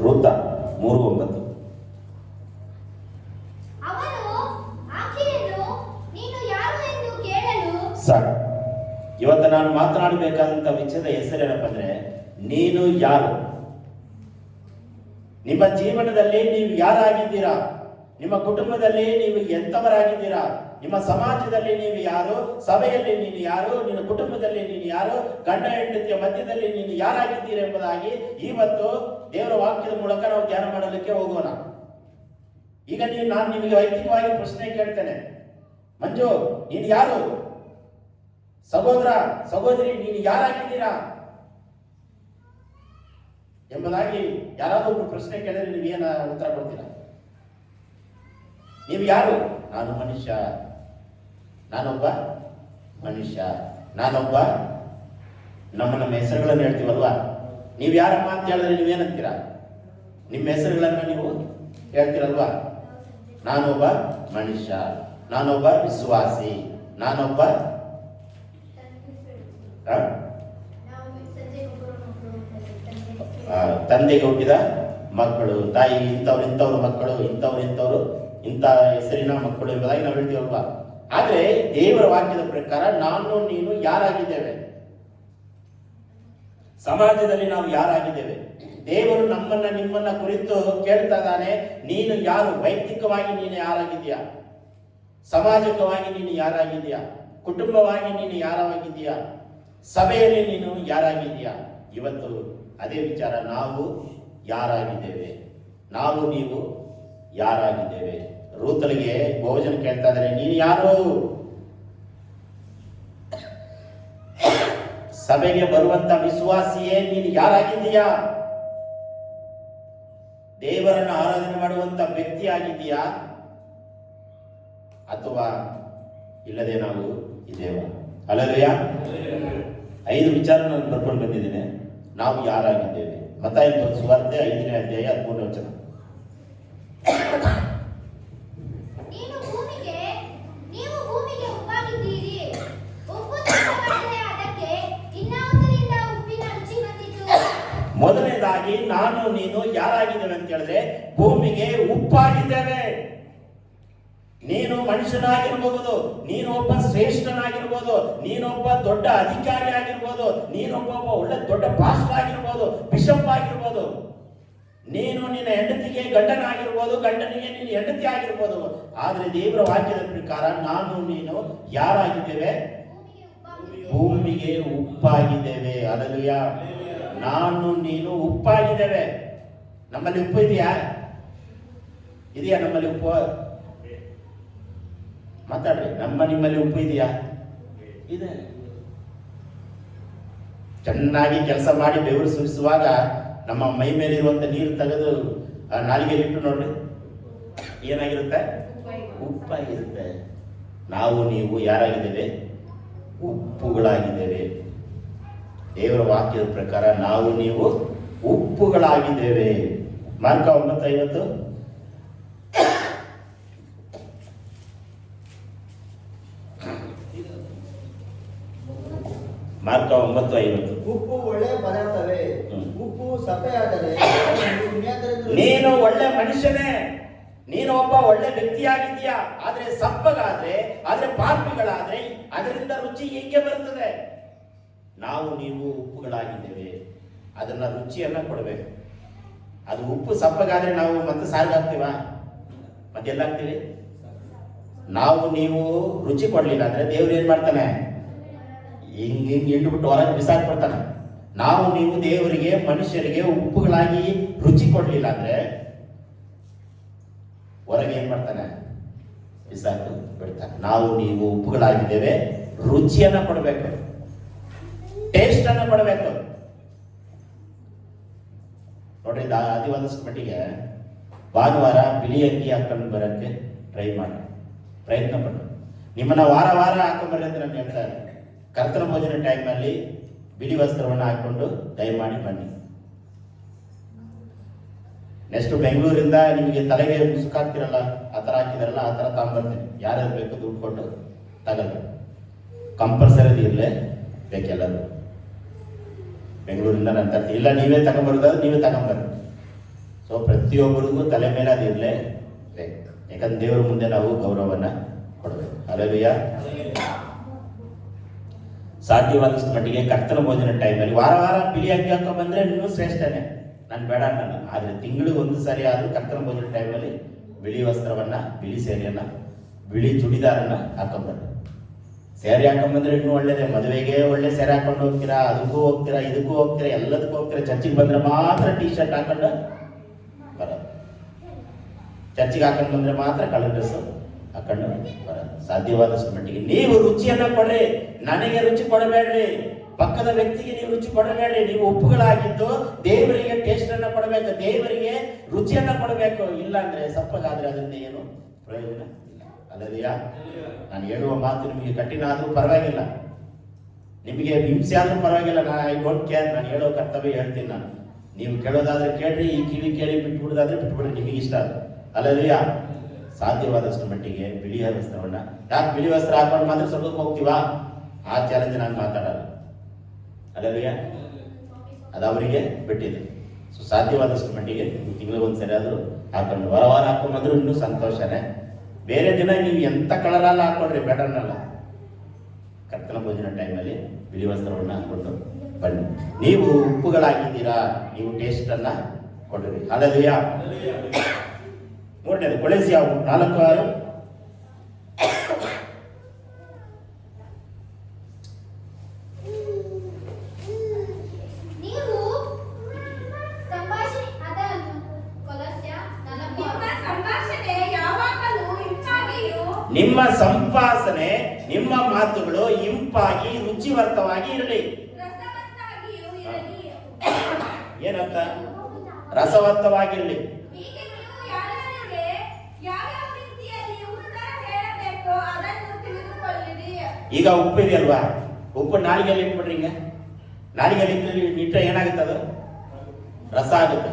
ರೂತ 3:9. ಸಾಕು. ಇವತ್ತು ನಾನು ಮಾತನಾಡಬೇಕಾದಂತ ವಿಷಯದ ಹೆಸರೇನಪ್ಪ ಅಂದ್ರೆ, ನೀನು ಯಾರು? ನಿಮ್ಮ ಜೀವನದಲ್ಲಿ ನೀವು ಯಾರಾಗಿದ್ದೀರಾ? ನಿಮ್ಮ ಕುಟುಂಬದಲ್ಲಿ ನೀವು ಎಂಥವರಾಗಿದ್ದೀರಾ? ನಿಮ್ಮ ಸಮಾಜದಲ್ಲಿ ನೀವು ಯಾರು, ಸಭೆಯಲ್ಲಿ ನೀನು ಯಾರು, ನಿನ್ನ ಕುಟುಂಬದಲ್ಲಿ ನೀನು ಯಾರು, ಗಂಡ ಹೆಂಡತಿಯ ಮಧ್ಯದಲ್ಲಿ ನೀನು ಯಾರಾಗಿದ್ದೀರಿ ಎಂಬುದಾಗಿ ಇವತ್ತು ದೇವರ ವಾಕ್ಯದ ಮೂಲಕ ನಾವು ಧ್ಯಾನ ಮಾಡಲಿಕ್ಕೆ ಹೋಗೋಣ. ಈಗ ನಾನು ನಿಮಗೆ ವೈಯಕ್ತಿಕವಾಗಿ ಪ್ರಶ್ನೆ ಕೇಳ್ತೇನೆ. ಮಂಜು, ನೀನು ಯಾರು? ಸಹೋದರ ಸಹೋದರಿ, ನೀನು ಯಾರಾಗಿದ್ದೀರಾ ಎಂಬುದಾಗಿ ಯಾರಾದ್ರೂ ಒಬ್ರು ಪ್ರಶ್ನೆ ಕೇಳಿದ್ರೆ ನೀವೇನ ಉತ್ತರ ಕೊಡ್ತೀರಾ? ನೀವು ಯಾರು? ನಾನು ಮನುಷ್ಯ, ನಾನೊಬ್ಬ ಮನುಷ್ಯ, ನಾನೊಬ್ಬ. ನಮ್ಮ ಹೆಸರುಗಳನ್ನು ಹೇಳ್ತೀವಲ್ವಾ? ನೀವು ಯಾರಮ್ಮ ಅಂತ ಹೇಳಿದ್ರೆ ನೀವೇನಂತೀರಾ? ನಿಮ್ಮ ಹೆಸರುಗಳನ್ನ ನೀವು ಹೇಳ್ತೀರಲ್ವಾ? ನಾನೊಬ್ಬ ಮನುಷ್ಯ, ನಾನೊಬ್ಬ ವಿಶ್ವಾಸಿ, ನಾನೊಬ್ಬ ತಂದೆಗೆ ಹುಟ್ಟಿದ ಮಕ್ಕಳು, ತಾಯಿ ಇಂಥವ್ರ ಮಕ್ಕಳು, ಇಂಥವ್ರು ಇಂಥ ಹೆಸರಿನ ಮಕ್ಕಳು ಎಂಬುದಾಗಿ ನಾವು ಹೇಳ್ತೀವಲ್ವಾ? ಆದ್ರೆ ದೇವರ ವಾಕ್ಯದ ಪ್ರಕಾರ ನಾನು ನೀನು ಯಾರಾಗಿದ್ದೇವೆ? ಸಮಾಜದಲ್ಲಿ ನಾವು ಯಾರಾಗಿದ್ದೇವೆ? ದೇವರು ನಮ್ಮನ್ನ ನಿಮ್ಮನ್ನ ಕುರಿತು ಕೇಳ್ತಾ ಇದ್ದಾನೆ. ನೀನು ಯಾರು? ವೈಯಕ್ತಿಕವಾಗಿ ನೀನು ಯಾರಾಗಿದ್ದೀಯಾ? ಸಮಾಜಿಕವಾಗಿ ನೀನು ಯಾರಾಗಿದ್ದೀಯಾ? ಕುಟುಂಬವಾಗಿ ನೀನು ಯಾರಾಗಿದ್ದೀಯಾ? ಸಭೆಯಲ್ಲಿ ನೀನು ಯಾರಾಗಿದ್ದೀಯಾ? ಇವತ್ತು ಅದೇ ವಿಚಾರ, ನಾವು ಯಾರಾಗಿದ್ದೇವೆ? ನಾವು ನೀವು ಯಾರಾಗಿದ್ದೇವೆ? ರೂತಲಿಗೆ ಭೋಜನ ಕೇಳ್ತಾ ಇದ್ದಾರೆ, ನೀನು ಯಾರು? ಸಭೆಗೆ ಬರುವಂತ ವಿಶ್ವಾಸಿಯೇ, ನೀನು ಯಾರಾಗಿದ್ದೀಯಾ? ದೇವರನ್ನು ಆರಾಧನೆ ಮಾಡುವಂತ ವ್ಯಕ್ತಿ ಆಗಿದ್ದೀಯಾ ಅಥವಾ ಇಲ್ಲದೆ ನಾವು ಇದ್ದೇವ? ಹಲ್ಲೆಲೂಯಾ. 5 ವಿಚಾರ ನಾನು ಬರ್ಕೊಂಡು ಬಂದಿದ್ದೇನೆ. ನಾವು ಯಾರಾಗಿದ್ದೇವೆ? ಮತ್ತಾಯ ಸುವಾರ್ತೆ 5ನೇ ಅಧ್ಯಾಯ 13ನೇ ವಚನ. ನೀವು ಭೂಮಿಗೆ ಉಪ್ಪಾಗಿದ್ದೀರಿ. ಉಪ್ಪು ಸಪ್ಪಗಾದರೆ ಅದಕ್ಕೆ ಇನ್ನಾವುದರಿಂದ ಉಪ್ಪಿನ ರುಚಿ ಬಂದಿತು. ಮೊದಲನೇದಾಗಿ ನಾನು ನೀನು ಯಾರಾಗಿದ್ದೇವೆ ಅಂತ ಹೇಳಿದ್ರೆ ಭೂಮಿಗೆ ಉಪ್ಪಾಗಿದ್ದೇವೆ. ನೀನು ಮನುಷ್ಯನಾಗಿರ್ಬಹುದು, ನೀನೊಬ್ಬ ಶ್ರೇಷ್ಠನಾಗಿರ್ಬೋದು, ನೀನೊಬ್ಬ ದೊಡ್ಡ ಅಧಿಕಾರಿ ಆಗಿರ್ಬೋದು, ನೀನೊಬ್ಬ ಒಳ್ಳೆ ದೊಡ್ಡ ಪಾಸ್ಟರ್ ಆಗಿರ್ಬೋದು, ಬಿಷಪ್ ಆಗಿರ್ಬೋದು, ನೀನು ನಿನ್ನ ಹೆಂಡತಿಗೆ ಗಂಡನಾಗಿರ್ಬೋದು, ಗಂಡನಿಗೆ ನೀನು ಹೆಂಡತಿ ಆಗಿರ್ಬೋದು. ಆದ್ರೆ ದೇವರ ವಾಕ್ಯದ ಪ್ರಕಾರ ನಾನು ನೀನು ಯಾರಾಗಿದ್ದೇವೆ? ಭೂಮಿಗೆ ಉಪ್ಪಾಗಿದ್ದೇವೆ. ಹಲ್ಲೆಲೂಯಾ. ನಾನು ನೀನು ಉಪ್ಪಾಗಿದ್ದೇವೆ. ನಮ್ಮಲ್ಲಿ ಉಪ್ಪು ಇದೆಯಾ? ನಮ್ಮಲ್ಲಿ ಉಪ್ಪು? ಮಾತಾಡ್ರಿ. ನಿಮ್ಮಲ್ಲಿ ಉಪ್ಪು ಇದೆಯಾ? ಇದೆ. ಚೆನ್ನಾಗಿ ಕೆಲಸ ಮಾಡಿ ಬೆವರು ಸುರಿಸುವಾಗ ನಮ್ಮ ಮೈ ಮೇಲೆ ಇರುವಂತ ನೀರು ತೆಗೆದು ನಾಲಿಗೆಯಲ್ಲಿ ಇಟ್ಟು ನೋಡ್ರಿ, ಏನಾಗಿರುತ್ತೆ? ಉಪ್ಪಾಗಿರುತ್ತೆ. ನಾವು ನೀವು ಯಾರಾಗಿದ್ದೇವೆ? ಉಪ್ಪುಗಳಾಗಿದ್ದೇವೆ. ದೇವರ ವಾಕ್ಯದ ಪ್ರಕಾರ ನಾವು ನೀವು ಉಪ್ಪುಗಳಾಗಿದ್ದೇವೆ. ಮಾರ್ಕ 9:50. ಮಾರ್ಕ 9:50. ಉಪ್ಪು ಒಳ್ಳೆ ಪದಾರ್ಥವೇ, ಉಪ್ಪು ಸಪ್ಪೆಯಾದರೆ ನೀನು ಒಳ್ಳೆ ಮನುಷ್ಯನೇ, ನೀನು ಒಬ್ಬ ಒಳ್ಳೆ ವ್ಯಕ್ತಿಯಾಗಿದ್ದೀಯಾ. ಆದ್ರೆ ಸಪ್ಪಗಾದ್ರೆ, ಆದ್ರೆ ಪಾಪಿಗಳಾದ್ರೆ ಅದರಿಂದ ರುಚಿ ಹೇಗೆ ಬರ್ತದೆ? ನಾವು ನೀವು ಉಪ್ಪುಗಳಾಗಿದ್ದೇವೆ. ಅದನ್ನ ರುಚಿಯನ್ನ ಕೊಡಬೇಕು. ಅದು ಉಪ್ಪು ಸಪ್ಪಗಾದ್ರೆ ನಾವು ಮತ್ತೆ ಸಾರಿಗಾಗ್ತೀವ? ಮತ್ತೆಲ್ಲಾಗ್ತೀವಿ? ನಾವು ನೀವು ರುಚಿ ಕೊಡ್ಲಿಲ್ಲ ಅಂದ್ರೆ ದೇವ್ರು ಏನ್ ಮಾಡ್ತಾನೆ? ಹಿಂಗೆ ಹಿಂಡ್ಬಿಟ್ಟು ಹೊರಗೆ ಬಿಸಾಕ್ಬಿಡ್ತಾನೆ. ನಾವು ನೀವು ದೇವರಿಗೆ, ಮನುಷ್ಯರಿಗೆ ಉಪ್ಪುಗಳಾಗಿ ರುಚಿ ಕೊಡ್ಲಿಲ್ಲ ಅಂದ್ರೆ ಹೊರಗೆ ಏನ್ ಮಾಡ್ತಾನೆ? ಬಿಸಾಕು ಬಿಡ್ತಾನೆ. ನಾವು ನೀವು ಉಪ್ಪುಗಳಾಗಿದ್ದೇವೆ. ರುಚಿಯನ್ನ ಕೊಡಬೇಕು, ಟೇಸ್ಟ್ ಅನ್ನ ಕೊಡಬೇಕು. ನೋಡ್ರಿ, ಅದಿ ಒಂದಷ್ಟು ಮಟ್ಟಿಗೆ ಭಾನುವಾರ ಬಿಳಿ ಅಂಗಿ ಹಾಕೊಂಡು ಬರಕ್ಕೆ ಪ್ರಯತ್ನ ಪಟ್ಟು ನಿಮ್ಮನ್ನ ವಾರ ಹಾಕೊಂಡ್ಬರ್ರಿ ಅಂತ ನಾನು ಹೇಳ್ತಾರೆ. ಕರ್ತನ ಭೋಜನ ಟೈಮ್ನಲ್ಲಿ ಬಿಳಿ ವಸ್ತ್ರವನ್ನು ಹಾಕೊಂಡು ದಯಮಾಡಿ ಬನ್ನಿ. ನೆಕ್ಸ್ಟ್ ಬೆಂಗಳೂರಿಂದ ನಿಮಗೆ ತಲೆಗೆ ಮುಸುಕಾಗ್ತಿರಲ್ಲ, ಆ ಥರ ಹಾಕಿದಾರಲ್ಲ, ಆ ಥರ ತಗೊಂಡ್ಬರ್ತೀನಿ. ಯಾರ್ಯಾರು ಬೇಕು ದುಡ್ಡು ಕೊಟ್ಟು ತಗಲ್ಲ. ಕಂಪಲ್ಸರಿ ಅದು ಇರಲೇ ಬೇಕೆಲ್ಲರೂ. ಬೆಂಗಳೂರಿಂದ ನಾನು ತರ್ತೀನಿ. ಇಲ್ಲ ನೀವೇ ತಗೊಂಡ್ಬರೋದಾದ್ರೆ ನೀವೇ ತಗೊಂಡ್ಬರ್ರಿ. ಸೊ ಪ್ರತಿಯೊಬ್ಬರಿಗೂ ತಲೆ ಮೇಲೆ ಅದು ಇರಲೇ ಬೇಕು. ಯಾಕಂದ್ರೆ ದೇವರ ಮುಂದೆ ನಾವು ಗೌರವವನ್ನು ಕೊಡಬೇಕು. ಹಲ್ಲೆಲೂಯಾ. ಸಾಧ್ಯವಾದಷ್ಟು ಮಟ್ಟಿಗೆ ಕರ್ತನ ಭೋಜನ ಟೈಮಲ್ಲಿ ವಾರ ಬಿಳಿ ಅಂಗಿ ಹಾಕೊಂಡ್ ಬಂದ್ರೆ ಇನ್ನೂ ಶ್ರೇಷ್ಠನೇ, ನಾನು ಬೇಡ ಅನ್ನಲ್ಲ. ಆದ್ರೆ ತಿಂಗಳಿಗೆ 1 ಸಾರಿ ಆದ್ರೂ ಕರ್ತನ ಭೋಜನ ಟೈಮಲ್ಲಿ ಬಿಳಿ ವಸ್ತ್ರವನ್ನ, ಬಿಳಿ ಸೇರಿಯನ್ನ ಬಿಳಿ ಚೂಡಿದಾರನ್ನ ಹಾಕೊಂಡ್ಬರ್ರಿ. ಸ್ಯಾರಿ ಹಾಕೊಂಡ್ಬಂದ್ರೆ ಇನ್ನೂ ಒಳ್ಳೇದೇ. ಮದುವೆಗೆ ಒಳ್ಳೆ ಸ್ಯಾರಿ ಹಾಕೊಂಡು ಹೋಗ್ತೀರಾ, ಅದಕ್ಕೂ ಹೋಗ್ತೀರಾ, ಇದಕ್ಕೂ ಹೋಗ್ತೀರಾ, ಎಲ್ಲದಕ್ಕೂ ಹೋಗ್ತೀರಾ. ಚರ್ಚಿಗೆ ಬಂದ್ರೆ ಮಾತ್ರ ಟೀ ಶರ್ಟ್ ಹಾಕೊಂಡು ಬರೋದು. ಚರ್ಚಿಗೆ ಹಾಕೊಂಡು ಬಂದ್ರೆ ಮಾತ್ರ ಕಲರ್ ಡ್ರೆಸ್ ಹಾಕೊಂಡು ಬರೋದು. ಸಾಧ್ಯವಾದಷ್ಟು ಮಟ್ಟಿಗೆ ನೀವು ರುಚಿಯನ್ನ ಕೊಡ್ರಿ. ನನಗೆ ರುಚಿ ಕೊಡಬೇಡ್ರಿ, ಪಕ್ಕದ ವ್ಯಕ್ತಿಗೆ ನೀವು ರುಚಿ ಕೊಡಬೇಡ್ರಿ. ನೀವು ಉಪ್ಪುಗಳಾಗಿದ್ದು ದೇವರಿಗೆ ಟೇಸ್ಟ್ ಅನ್ನ ಕೊಡಬೇಕು, ದೇವರಿಗೆ ರುಚಿಯನ್ನ ಕೊಡಬೇಕು. ಇಲ್ಲ ಅಂದ್ರೆ ಸಪ್ಪಗಾದ್ರೆ ಅದರಿಂದ ಏನು ಪ್ರಯೋಜನ ಇಲ್ಲ. ಅಲ್ಲದೆಯಾ? ನಾನು ಹೇಳುವ ಮಾತು ನಿಮಗೆ ಕಠಿಣ ಆದ್ರೂ ಪರವಾಗಿಲ್ಲ, ನಿಮಗೆ ಹಿಂಸೆ ಆದ್ರೂ ಪರವಾಗಿಲ್ಲ. I don't care. ನಾನು ಹೇಳೋ ಕರ್ತವ್ಯ ಹೇಳ್ತೀನಿ. ನಾನು ನೀವು ಕೇಳೋದಾದ್ರೆ ಕೇಳ್ರಿ, ಈ ಕಿವಿ ಕೇಳಿ ಬಿಟ್ಬಿಡೋದಾದ್ರೆ ಬಿಟ್ಬಿಡ್ರಿ, ನಿಮಗೆ ಇಷ್ಟ ಅದು. ಅಲ್ಲದೆಯಾ? ಸಾಧ್ಯವಾದಷ್ಟು ಮಟ್ಟಿಗೆ ಬಿಳಿಯ ವಸ್ತ್ರವನ್ನ, ಯಾಕೆ ಬಿಳಿ ವಸ್ತ್ರ ಹಾಕೊಂಡು ಮಾತ್ರ ಸ್ವರ್ಗಕ್ಕೆ ಹೋಗ್ತೀವಾ? ಆ ಚಾಲೆಂಜ್ ನಾನು ಮಾತಾಡಲ್ಲ. ಅಲ್ಲವೇ? ಅದು ಅವರಿಗೆ ಬಿಟ್ಟಿದೆ. ಸೊ ಸಾಧ್ಯವಾದಷ್ಟು ಮಟ್ಟಿಗೆ ತಿಂಗಳಿಗೆ ಒಂದ್ಸರಿ ಆದರೂ ಹಾಕೊಂಡು, ವಾರ ಹಾಕೊಂಡ್ಬಂದ್ರು ಇನ್ನೂ ಸಂತೋಷನೇ. ಬೇರೆ ದಿನ ನೀವು ಎಂಥ ಕಲರಲ್ಲ ಹಾಕೊಂಡ್ರಿ, ಬೇಡನ್ನಲ್ಲ. ಕರ್ತನ ಭೋಜನ ಟೈಮಲ್ಲಿ ಬಿಳಿ ವಸ್ತ್ರವನ್ನು ಹಾಕೊಂಡು ಬನ್ನಿ. ನೀವು ಉಪ್ಪುಗಳಾಗಿದ್ದೀರಾ, ನೀವು ಟೇಸ್ಟನ್ನ ಕೊಡ್ರಿ. ಅಲ್ಲದೆಯಾ? ಮೂರನೇದು ಕೊಲೆಸಿಯ 4:6. ನಿಮ್ಮ ಸಂಭಾಷಣೆ, ನಿಮ್ಮ ಮಾತುಗಳು ಇಂಪಾಗಿ ರುಚಿವರ್ತವಾಗಿ ಇರಲಿ. ಏನಂತ? ರಸವತ್ತವಾಗಿರಲಿ. ಈಗ ಉಪ್ಪು ಇದೆಯಲ್ವಾ, ಉಪ್ಪು ನಾಲಿಗೆಯಲ್ಲಿ ಇಟ್ಬಿಡ್ರಿ. ಹಿಂಗೆ ನಾಲಿಗೆಯಲ್ಲಿ ಇಟ್ಟರೆ ಏನಾಗುತ್ತೆ? ಅದು ರಸ ಆಗುತ್ತೆ,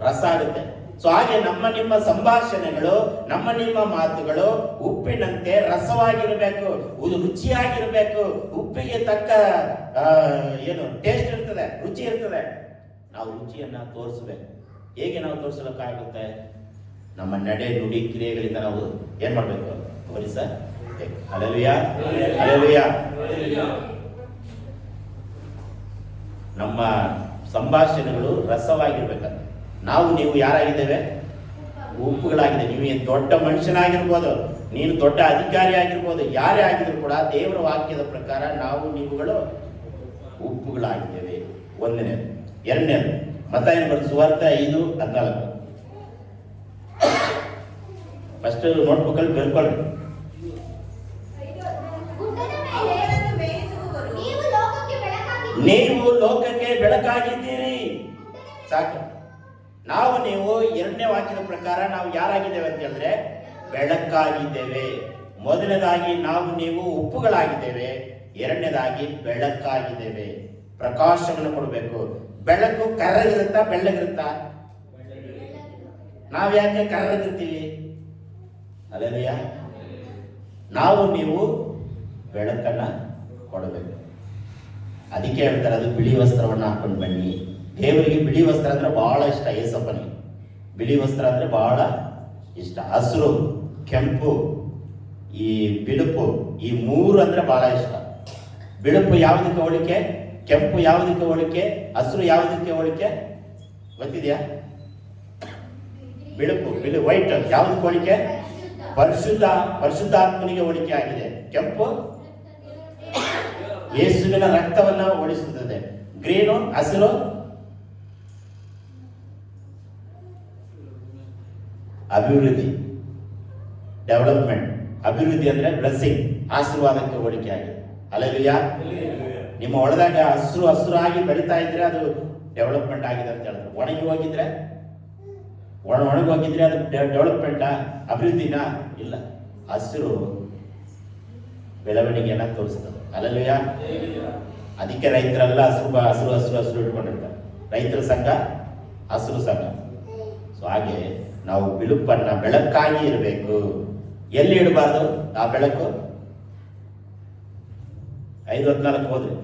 ರಸ ಆಗುತ್ತೆ. ಸೊ ಹಾಗೆ ನಮ್ಮ ನಿಮ್ಮ ಸಂಭಾಷಣೆಗಳು, ನಮ್ಮ ನಿಮ್ಮ ಮಾತುಗಳು ಉಪ್ಪಿನಂತೆ ರಸವಾಗಿರಬೇಕು, ರುಚಿಯಾಗಿರಬೇಕು. ಉಪ್ಪಿಗೆ ತಕ್ಕ ಏನು ಟೇಸ್ಟ್ ಇರ್ತದೆ, ರುಚಿ ಇರ್ತದೆ. ನಾವು ರುಚಿಯನ್ನ ತೋರಿಸ್ಬೇಕು. ಹೇಗೆ ನಾವು ತೋರಿಸಲಿಕ್ಕಾಗುತ್ತೆ? ನಮ್ಮ ನಡೆ, ನುಡಿ, ಕ್ರಿಯೆಗಳಿಂದ ನಾವು ಏನ್ ಮಾಡ್ಬೇಕು? ತೋರಿಸಬೇಕು. Hallelujah, hallelujah. ನಮ್ಮ ಸಂಭಾಷಣೆಗಳು ರಸವಾಗಿರ್ಬೇಕಂತ. ನಾವು ನೀವು ಯಾರಾಗಿದ್ದೇವೆ? ಉಪ್ಪುಗಳಾಗಿದೆ. ನೀವು ಏನು ದೊಡ್ಡ ಮನುಷ್ಯನಾಗಿರ್ಬೋದು, ನೀನು ದೊಡ್ಡ ಅಧಿಕಾರಿ ಆಗಿರ್ಬೋದು, ಯಾರೇ ಆಗಿದ್ರು ಕೂಡ ದೇವರ ವಾಕ್ಯದ ಪ್ರಕಾರ ನಾವು ನೀವುಗಳು ಉಪ್ಪುಗಳಾಗಿದ್ದೇವೆ. ಒಂದನೇದು. ಎರಡನೇದು ಮತ್ತಾಯನ ಬರೆದ ಸುವಾರ್ತೆ 5:14. ಫಸ್ಟ್ ನೋಟ್ಬುಕ್ಕಲ್ಲಿ ಬರ್ಕೊಳ್ಳಿ. ನೀವು ಲೋಕಕ್ಕೆ ಬೆಳಕಾಗಿದ್ದೀರಿ. ಸಾಕು. ನಾವು ನೀವು ಎರಡನೇ ವಾಕ್ಯದ ಪ್ರಕಾರ ನಾವು ಯಾರಾಗಿದ್ದೇವೆ ಅಂತ ಹೇಳಿದ್ರೆ ಬೆಳಕಾಗಿದ್ದೇವೆ. ಮೊದಲನೇದಾಗಿ ನಾವು ನೀವು ಉಪ್ಪುಗಳಾಗಿದ್ದೇವೆ, ಎರಡನೇದಾಗಿ ಬೆಳಕಾಗಿದ್ದೇವೆ. ಪ್ರಕಾಶವನ್ನು ಕೊಡಬೇಕು. ಬೆಳಕು ಕರ್ರಗಿರುತ್ತಾ ಬೆಳ್ಳಗಿರುತ್ತಾ? ನಾವು ಯಾಕೆ ಕರ್ರಗಿರ್ತೀವಿ? ಅಲ್ಲೆಲ್ಲಯ್ಯ, ನಾವು ನೀವು ಬೆಳಕನ್ನ ಕೊಡಬೇಕು. ಅದಕ್ಕೆ ಹೇಳ್ತಾರೆ, ಅದು ಬಿಳಿ ವಸ್ತ್ರವನ್ನು ಹಾಕೊಂಡು ಬನ್ನಿ. ದೇವರಿಗೆ ಬಿಳಿ ವಸ್ತ್ರ ಅಂದ್ರೆ ಬಹಳ ಇಷ್ಟ. ಏಸಪ್ಪನಿಗೆ ಬಿಳಿ ವಸ್ತ್ರ ಅಂದ್ರೆ ಬಹಳ ಇಷ್ಟ. ಹಸಿರು, ಕೆಂಪು, ಈ ಬಿಳುಪು, ಈ ಮೂರು ಅಂದ್ರೆ ಬಹಳ ಇಷ್ಟ. ಬಿಳುಪು ಯಾವುದಕ್ಕೆ ಹೋಲಿಕೆ? ಕೆಂಪು ಯಾವುದಕ್ಕೆ ಹೋಲಿಕೆ? ಹಸಿರು ಯಾವುದಕ್ಕೆ ಹೋಲಿಕೆ? ಗೊತ್ತಿದೆಯಾ? ಬಿಳುಪು ವೈಟ್ ಯಾವುದಕ್ಕೆ ಹೋಲಿಕೆ? ಪರಿಶುದ್ಧಾತ್ಮನಿಗೆ ಹೋಲಿಕೆ ಆಗಿದೆ. ಕೆಂಪು ಯೇಸುವಿನ ರಕ್ತವನ್ನ ಹೋಲಿಸುತ್ತದೆ. ಗ್ರೀನು, ಹಸಿರು ಅಭಿವೃದ್ಧಿ, ಡೆವಲಪ್ಮೆಂಟ್. ಅಭಿವೃದ್ಧಿ ಅಂದ್ರೆ ಬ್ಲೆಸ್ಸಿಂಗ್, ಆಶೀರ್ವಾದಕ್ಕೆ ಹೋಲಿಕೆ ಆಗಿದೆ. ಹಲ್ಲೆಲೂಯಾ. ನಿಮ್ಮ ಒಳದಾಗ ಹಸುರಾಗಿ ಬೆಳೀತಾ ಇದ್ರೆ ಅದು ಡೆವಲಪ್ಮೆಂಟ್ ಆಗಿದೆ ಅಂತ ಹೇಳಿದ್ರು. ಒಣಗಿ ಹೋಗಿದ್ರೆ ಅದು ಡೆವಲಪ್ಮೆಂಟಾ, ಅಭಿವೃದ್ಧಿನಾ? ಇಲ್ಲ. ಹಸಿರು ಬೆಳವಣಿಗೆಯನ್ನ ತೋರಿಸ್ತದೆ. ಹಲ್ಲೆಲೂಯಾ. ಅದಕ್ಕೆ ರೈತರೆಲ್ಲ ಹಸಿರು ಇಟ್ಕೊಂಡಿರ್ತಾರೆ. ರೈತರ ಸಂಘ, ಹಸಿರು ಸಂಘ. ಸೊ ಹಾಗೆ ನಾವು ಬಿಳುಪನ್ನ ಬೆಳಕಾಗಿ ಇರಬೇಕು. ಎಲ್ಲಿ ಇಡಬಾರ್ದು ಆ ಬೆಳಕು? 5:14 ಹೋದ್ರೆ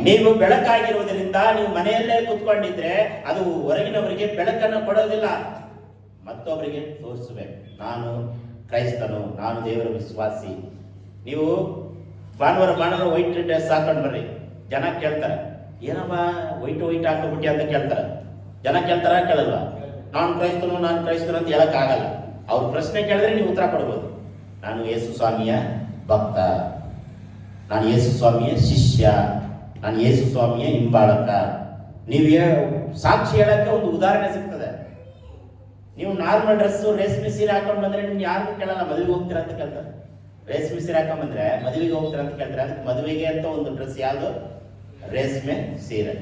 ನೀವು ಬೆಳಕಾಗಿರುವುದರಿಂದ ನೀವು ಮನೆಯಲ್ಲೇ ಕೂತ್ಕೊಂಡಿದ್ರೆ ಅದು ಹೊರಗಿನವರಿಗೆ ಬೆಳಕನ್ನು ಕೊಡೋದಿಲ್ಲ. ಮತ್ತೊಬ್ಬರಿಗೆ ತೋರಿಸಬೇಕು, ನಾನು ಕ್ರೈಸ್ತನು, ನಾನು ದೇವರ ವಿಶ್ವಾಸಿ, ನೀವು ಭಾನುವಾರ ವೈಟ್ ಡ್ರೆಸ್ ಹಾಕೊಂಡು ಬರ್ರಿ, ಜನ ಕೇಳ್ತಾರೆ ಏನಮ್ಮ ವೈಟ್ ಹಾಕೊಂಡ್ಬಿಟ್ಟಿ ಅಂತ ಕೇಳ್ತಾರೆ. ಜನ ಕೇಳ್ತಾರ ಕೇಳಲ್ವ? ನಾನು ಕ್ರೈಸ್ತನು ಅಂತ ಹೇಳಕ್ಕಾಗಲ್ಲ. ಅವ್ರ ಪ್ರಶ್ನೆ ಕೇಳಿದ್ರೆ ನೀವು ಉತ್ತರ ಕೊಡ್ಬೋದು. ನಾನು ಯೇಸು ಸ್ವಾಮಿಯ ಭಕ್ತ, ನಾನು ಯೇಸು ಸ್ವಾಮಿಯ ಶಿಷ್ಯ, ನಾನು ಯೇಸು ಸ್ವಾಮಿಯ ಹಿಂಬಾಳಕ. ನೀವು ಸಾಕ್ಷಿ ಹೇಳಕ್ಕೆ ಒಂದು ಉದಾಹರಣೆ ಸಿಗ್ತದೆ. ನೀವು ನಾರ್ಮಲ್ ಡ್ರೆಸ್ಸು ರೇಷ್ಮೆ ಸೀರೆ ಹಾಕೊಂಡು ಬಂದ್ರೆ ನಿಮ್ಗೆ ಯಾರಿಗೂ ಕೇಳಲ್ಲ, ಮದುವೆಗೆ ಹೋಗ್ತೀರಾ ಅಂತ ಕೇಳ್ತಾರೆ. ರೇಷ್ಮೆ ಸೀರೆ ಹಾಕೊಂಡ್ ಬಂದ್ರೆ ಮದುವೆಗೆ ಹೋಗ್ತೀರಾ ಅಂತ ಕೇಳ್ತಾರೆ. ಅದಕ್ಕೆ ಮದುವೆಗೆ ಅಂತ ಒಂದು ಡ್ರೆಸ್ ಯಾವುದು? ರೇಷ್ಮೆ ಸೀರೆ.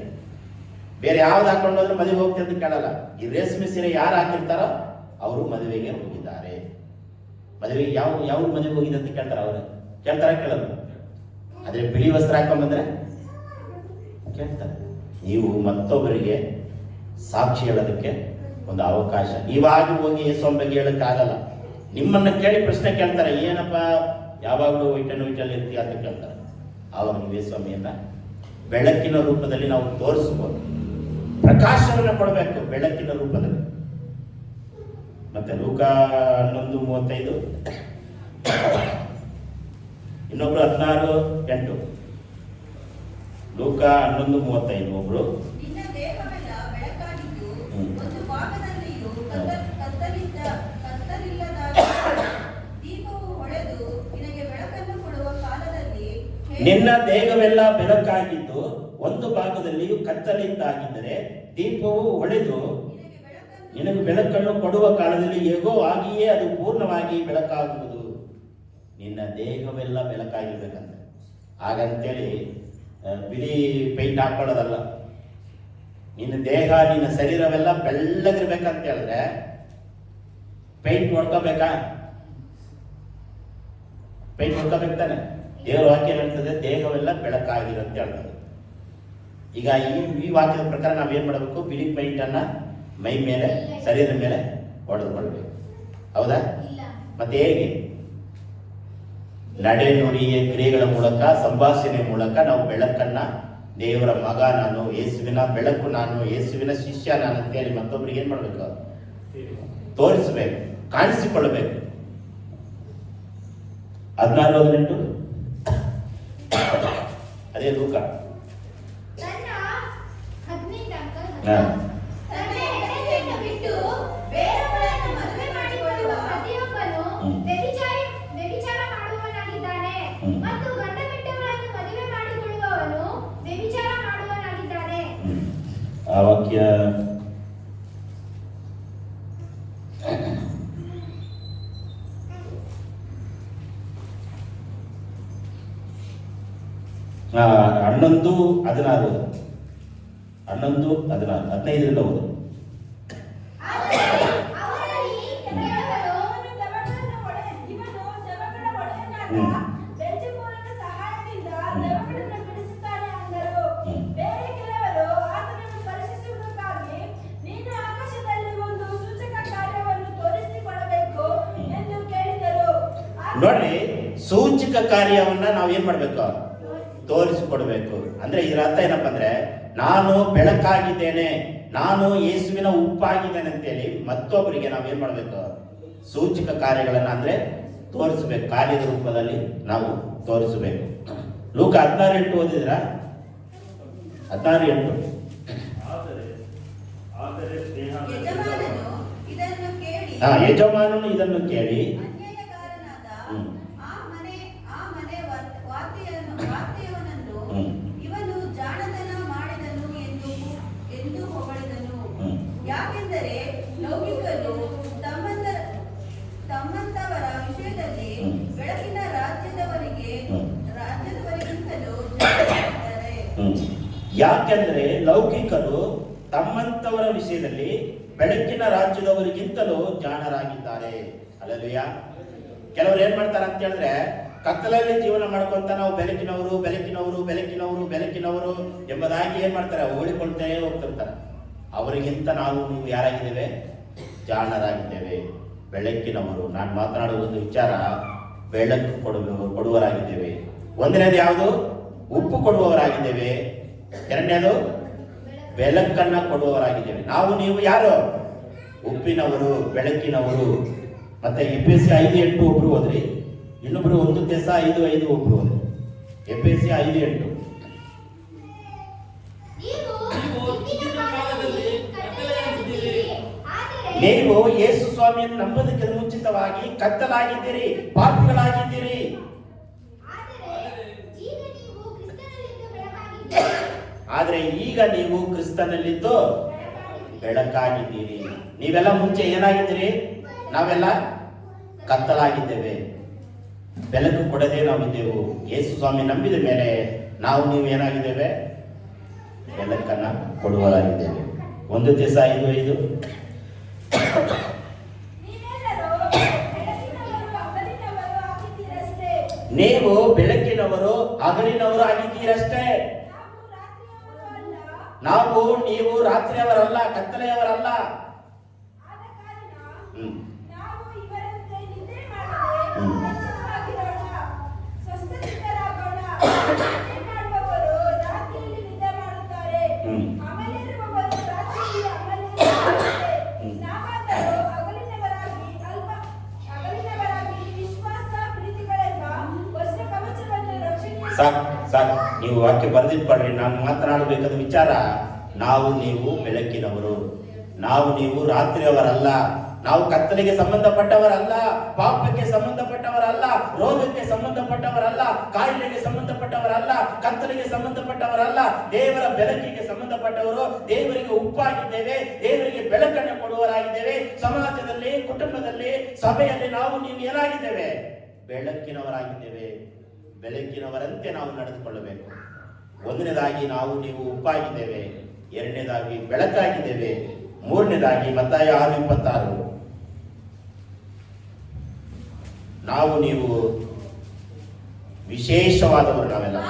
ಬೇರೆ ಯಾವ್ದು ಹಾಕೊಂಡು ಹೋದ್ರೆ ಮದುವೆಗೆ ಹೋಗ್ತೀರಾ ಅಂತ ಕೇಳಲ್ಲ. ಈ ರೇಷ್ಮೆ ಸೀರೆ ಯಾರು ಹಾಕಿರ್ತಾರೋ ಅವರು ಮದುವೆಗೆ ಹೋಗಿದ್ದಾರೆ. ಮದುವೆಗೆ ಯಾವ ಮದುವೆಗೆ ಹೋಗಿದೆ ಅಂತ ಕೇಳ್ತಾರೆ. ಅವರು ಕೇಳಲ್ಲ. ಆದ್ರೆ ಬಿಳಿ ವಸ್ತ್ರ ಹಾಕೊಂಡ್ ಬಂದ್ರೆ ಕೇಳ್ತಾರೆ. ನೀವು ಮತ್ತೊಬ್ಬರಿಗೆ ಸಾಕ್ಷಿ ಹೇಳೋದಕ್ಕೆ ಒಂದು ಅವಕಾಶ. ನೀವಾಗಿ ಹೋಗಿ ಯೇಸುವಿನ ಬಗ್ಗೆ ಹೇಳಕ್ಕಾಗಲ್ಲ. ನಿಮ್ಮನ್ನ ಕೇಳಿ ಪ್ರಶ್ನೆ ಕೇಳ್ತಾರೆ, ಏನಪ್ಪ ಯಾವಾಗಲೂ ವೈಟಲ್ಲಿ ಇರ್ತೀಯ ಅಂತ ಕೇಳ್ತಾರೆ. ಆವಾಗ ನೀವು ಯೇಸುಸ್ವಾಮಿಯನ್ನ ಬೆಳಕಿನ ರೂಪದಲ್ಲಿ ನಾವು ತೋರಿಸ್ಬೋದು, ಪ್ರಕಾಶವನ್ನು ಕೊಡಬೇಕು ಬೆಳಕಿನ ರೂಪದಲ್ಲಿ. ಮತ್ತೆ ಲೂಕ 11:35, ಇನ್ನೊಬ್ರು 16:8. ಲೂಕ 11:35 ಒಬ್ರು. ನಿನ್ನ ದೇಹವೆಲ್ಲ ಬೆಳಕಾಗಿದ್ದು ಒಂದು ಭಾಗದಲ್ಲಿಯೂ ಕತ್ತಲಿಲ್ಲದಾಗಿ ದೀಪವು ಹೊಳೆದು ನಿನಗೆ ಬೆಳಕನ್ನು ಕೊಡುವ ಕಾಲದಲ್ಲಿ ನಿನ್ನ ದೇಹವೆಲ್ಲ ಬೆಳಕಾಗಿದ್ದು ಒಂದು ಭಾಗದಲ್ಲಿಯೂ ಕತ್ತಲಿದ್ದಾಗಿದ್ದರೆ ದೀಪವು ಹೊಳೆದು ನಿನಗೆ ಬೆಳಕನ್ನು ಕೊಡುವ ಕಾಲದಲ್ಲಿ ಹೇಗೋ ಹಾಗೆಯೇ ಅದು ಪೂರ್ಣವಾಗಿ ಬೆಳಕಾಗುವುದು. ನಿನ್ನ ದೇಹವೆಲ್ಲ ಬೆಳಕಾಗಿರ್ಬೇಕಂತೆ. ಹಾಗಂತೇಳಿ ಬಿಳಿ ಪೈಂಟ್ ಹಾಕೊಳ್ಳೋದಲ್ಲ. ನಿನ್ನ ದೇಹ, ನಿನ್ನ ಶರೀರವೆಲ್ಲ ಬೆಳ್ಳಗಿರ್ಬೇಕಂತ ಹೇಳಿದ್ರೆ ಪೈಂಟ್ ಹೊಡ್ಕೋಬೇಕಾ? ಪೈಂಟ್ ಹೊಡ್ಕೋಬೇಕು ತಾನೆ. ದೇವರು ವಾಕ್ಯ ಹೇಳ್ತದೆ ದೇಹವೆಲ್ಲ ಬೆಳಕಾಗಿರಂತ ಹೇಳ್ತದೆ. ಈಗ ಈ ವಾಕ್ಯದ ಪ್ರಕಾರ ನಾವೇನ್ ಮಾಡಬೇಕು? ಬಿಳಿ ಪೈಂಟ್ ಅನ್ನ ಮೈ ಮೇಲೆ, ಶರೀರದ ಮೇಲೆ ಹೊಡೆದುಕೊಳ್ಬೇಕು. ಹೌದಾ? ಮತ್ತೆ ಹೇಗೆ? ನಡೆ ನುಡಿಯ ಕ್ರಿಯೆಗಳ ಮೂಲಕ, ಸಂಭಾಷಣೆ ಮೂಲಕ ನಾವು ಬೆಳಕನ್ನ, ದೇವರ ಮಗ ನಾನು, ಯೇಸುವಿನ ಬೆಳಕು ನಾನು, ಯೇಸುವಿನ ಶಿಷ್ಯ ನಾನು ಅಂತೇಳಿ ಮತ್ತೊಬ್ಬರಿಗೆ ಏನ್ ಮಾಡ್ಬೇಕು? ತೋರಿಸಬೇಕು, ಕಾಣಿಸಿಕೊಳ್ಳಬೇಕು. 16:18 ಅದೇ ಲೂಕ. ಬಿಟ್ಟು ಬೇರೆಯವರನ್ನು ಮದುವೆ ಮಾಡಿಕೊಳ್ಳುವ ಪ್ರತಿಯೊಬ್ಬನು ವ್ಯಭಿಚಾರ ಮಾಡುವವನಾಗಿದ್ದಾನೆ, ಮತ್ತು ಗಂಡ ಬಿಟ್ಟವಳನ್ನು ಮದುವೆ ಮಾಡಿಕೊಳ್ಳುವವನು ವ್ಯಭಿಚಾರ ಮಾಡುವವನಾಗಿದ್ದಾನೆ. ಆ ವಾಕ್ಯ ಹನ್ನೊಂದು 16 15 ಓದು. ನೋಡ್ರಿ, ಸೂಚಕ ಕಾರ್ಯವನ್ನ ನಾವೇನ್ ಮಾಡ್ಬೇಕು? ತೋರಿಸಿಕೊಡ್ಬೇಕು. ಅಂದ್ರೆ ಇದರ ಅರ್ಥ ಏನಪ್ಪ ಅಂದ್ರೆ, ನಾನು ಬೆಳಕಾಗಿದ್ದೇನೆ, ನಾನು ಯೇಸುವಿನ ಉಪ್ಪಾಗಿದ್ದೇನೆ ಅಂತೇಳಿ ಮತ್ತೊಬ್ಬರಿಗೆ ನಾವೇನ್ ಮಾಡ್ಬೇಕು? ಸೂಚಕ ಕಾರ್ಯಗಳನ್ನ ಅಂದ್ರೆ ತೋರಿಸಬೇಕು. ಕಾರ್ಯದ ರೂಪದಲ್ಲಿ ನಾವು ತೋರಿಸಬೇಕು. ಲೂಕ 16:8 ಓದಿದ್ರ? 16:8. ಯಜಮಾನನು ಇದನ್ನು ಕೇಳಿ ಇವನು ಜಾಣತನ ಮಾಡಿದನು ಎಂದು ಹೊಗಳಿದನು. ಯಾಕೆಂದರೆ ಲೌಕಿಕರು ತಮ್ಮಂತವರ ವಿಷಯದಲ್ಲಿ ಬೆಳಕಿನ ರಾಜ್ಯದವರಿಗಿಂತಲೂ ಜಾಣರಾಗಿದ್ದಾರೆ. ಯಾಕೆಂದರೆ ಲೌಕಿಕರು ತಮ್ಮಂತವರ ವಿಷಯದಲ್ಲಿ ಬೆಳಕಿನ ರಾಜ್ಯದವರಿಗಿಂತಲೂ ಜಾಣರಾಗಿದ್ದಾರೆ. ಹಲ್ಲೆಲೂಯಾ. ಕೆಲವರು ಏನ್ ಮಾಡ್ತಾರೆ ಅಂತ ಹೇಳಿದ್ರೆ, ಕತ್ತಲಲ್ಲಿ ಜೀವನ ಮಾಡ್ಕೊಂತ ನಾವು ಬೆಳಕಿನವರು ಬೆಳಕಿನವರು ಬೆಳಕಿನವರು ಬೆಳಕಿನವರು ಎಂಬುದಾಗಿ ಏನ್ ಮಾಡ್ತಾರೆ? ಹೋಳಿಕೊಳ್ತೇ ಹೋಗ್ತಿರ್ತಾರೆ. ಅವರಿಗಿಂತ ನೀವು ಯಾರಾಗಿದ್ದೇವೆ? ಜಾಣರಾಗಿದ್ದೇವೆ, ಬೆಳಕಿನವರು. ನಾನು ಮಾತನಾಡುವ ಒಂದು ವಿಚಾರ, ಬೆಳಕು ಕೊಡುವವರಾಗಿದ್ದೇವೆ. ಒಂದನೇದು ಯಾವುದು? ಉಪ್ಪು ಕೊಡುವವರಾಗಿದ್ದೇವೆ. ಎರಡನೇದು ಬೆಳಕನ್ನ ಕೊಡುವವರಾಗಿದ್ದೇವೆ. ನೀವು ಯಾರು? ಉಪ್ಪಿನವರು, ಬೆಳಕಿನವರು. ಮತ್ತೆ ಎಫೆಸ 5:8 ಒಬ್ರು ಹೋದ್ರಿ. ಇನ್ನೊಬ್ರು 1 ತೆಸ 5:5 ಒಬ್ರು ಓದಿ. ಎಫೆಸಿ 5:8. ನೀವು ಯೇಸು ಸ್ವಾಮಿಯನ್ನು ನಂಬುವುದಕ್ಕೆ ಮುಂಚಿತವಾಗಿ ಕತ್ತಲಾಗಿದ್ದೀರಿ, ಪಾಪಿಗಳಾಗಿದ್ದೀರಿ. ಆದರೆ ಈಗ ನೀವು ಕ್ರಿಸ್ತನಲ್ಲಿದ್ದು ಬೆಳಕಾಗಿದ್ದೀರಿ. ನೀವೆಲ್ಲ ಮುಂಚೆ ಏನಾಗಿದ್ದೀರಿ? ನಾವೆಲ್ಲ ಕತ್ತಲಾಗಿದ್ದೇವೆ, ಬೆಳಕು ಕೊಡದೆ ನಾವಿದ್ದೆವು. ಯೇಸು ಸ್ವಾಮಿ ನಂಬಿದ ಮೇಲೆ ನೀವು ಏನಾಗಿದ್ದೇವೆ? ಬೆಳಕನ್ನ ಕೊಡುವರಾಗಿದ್ದೇವೆ. 1 ತೆಸ 5:5. ನೀವು ಬೆಳಕಿನವರು ಹಗಲಿನವರು ಆಗಿದ್ದೀರಷ್ಟೇ. ನೀವು ರಾತ್ರಿಯವರಲ್ಲ, ಕತ್ತಲೆಯವರಲ್ಲ. ಸಾಕು, ನೀವು ವಾಕ್ಯ ಬರೆದಿಟ್ಕೊಳ್ರಿ. ನಾನು ಮಾತನಾಡಬೇಕಾದ ವಿಚಾರ, ನೀವು ಬೆಳಕಿನವರು, ನೀವು ರಾತ್ರಿಯವರಲ್ಲ. ನಾವು ಕತ್ತಲೆಗೆ ಸಂಬಂಧಪಟ್ಟವರಲ್ಲ, ಪಾಪಕ್ಕೆ ಸಂಬಂಧಪಟ್ಟವರಲ್ಲ, ರೋಗಕ್ಕೆ ಸಂಬಂಧಪಟ್ಟವರಲ್ಲ, ಕಾಯಿಲೆಗೆ ಸಂಬಂಧಪಟ್ಟವರಲ್ಲ, ಕತ್ತಲೆಗೆ ಸಂಬಂಧಪಟ್ಟವರಲ್ಲ. ದೇವರ ಬೆಳಕಿಗೆ ಸಂಬಂಧಪಟ್ಟವರು. ದೇವರಿಗೆ ಉಪ್ಪಾಗಿದ್ದೇವೆ, ದೇವರಿಗೆ ಬೆಳಕನ್ನು ಕೊಡುವರಾಗಿದ್ದೇವೆ. ಸಮಾಜದಲ್ಲಿ, ಕುಟುಂಬದಲ್ಲಿ, ಸಭೆಯಲ್ಲಿ ನೀವು ಏನಾಗಿದ್ದೇವೆ? ಬೆಳಕಿನವರಾಗಿದ್ದೇವೆ. ಬೆಳಕಿನವರಂತೆ ನಾವು ನಡೆದುಕೊಳ್ಳಬೇಕು. ಒಂದನೇದಾಗಿ ನೀವು ಉಪ್ಪಾಗಿದ್ದೇವೆ, ಎರಡನೇದಾಗಿ ಬೆಳಕಾಗಿದ್ದೇವೆ, ಮೂರನೇದಾಗಿ ಮತ್ತಾಯ 6:26 ನೀವು ವಿಶೇಷವಾದವರು. ನಾವೆಲ್ಲ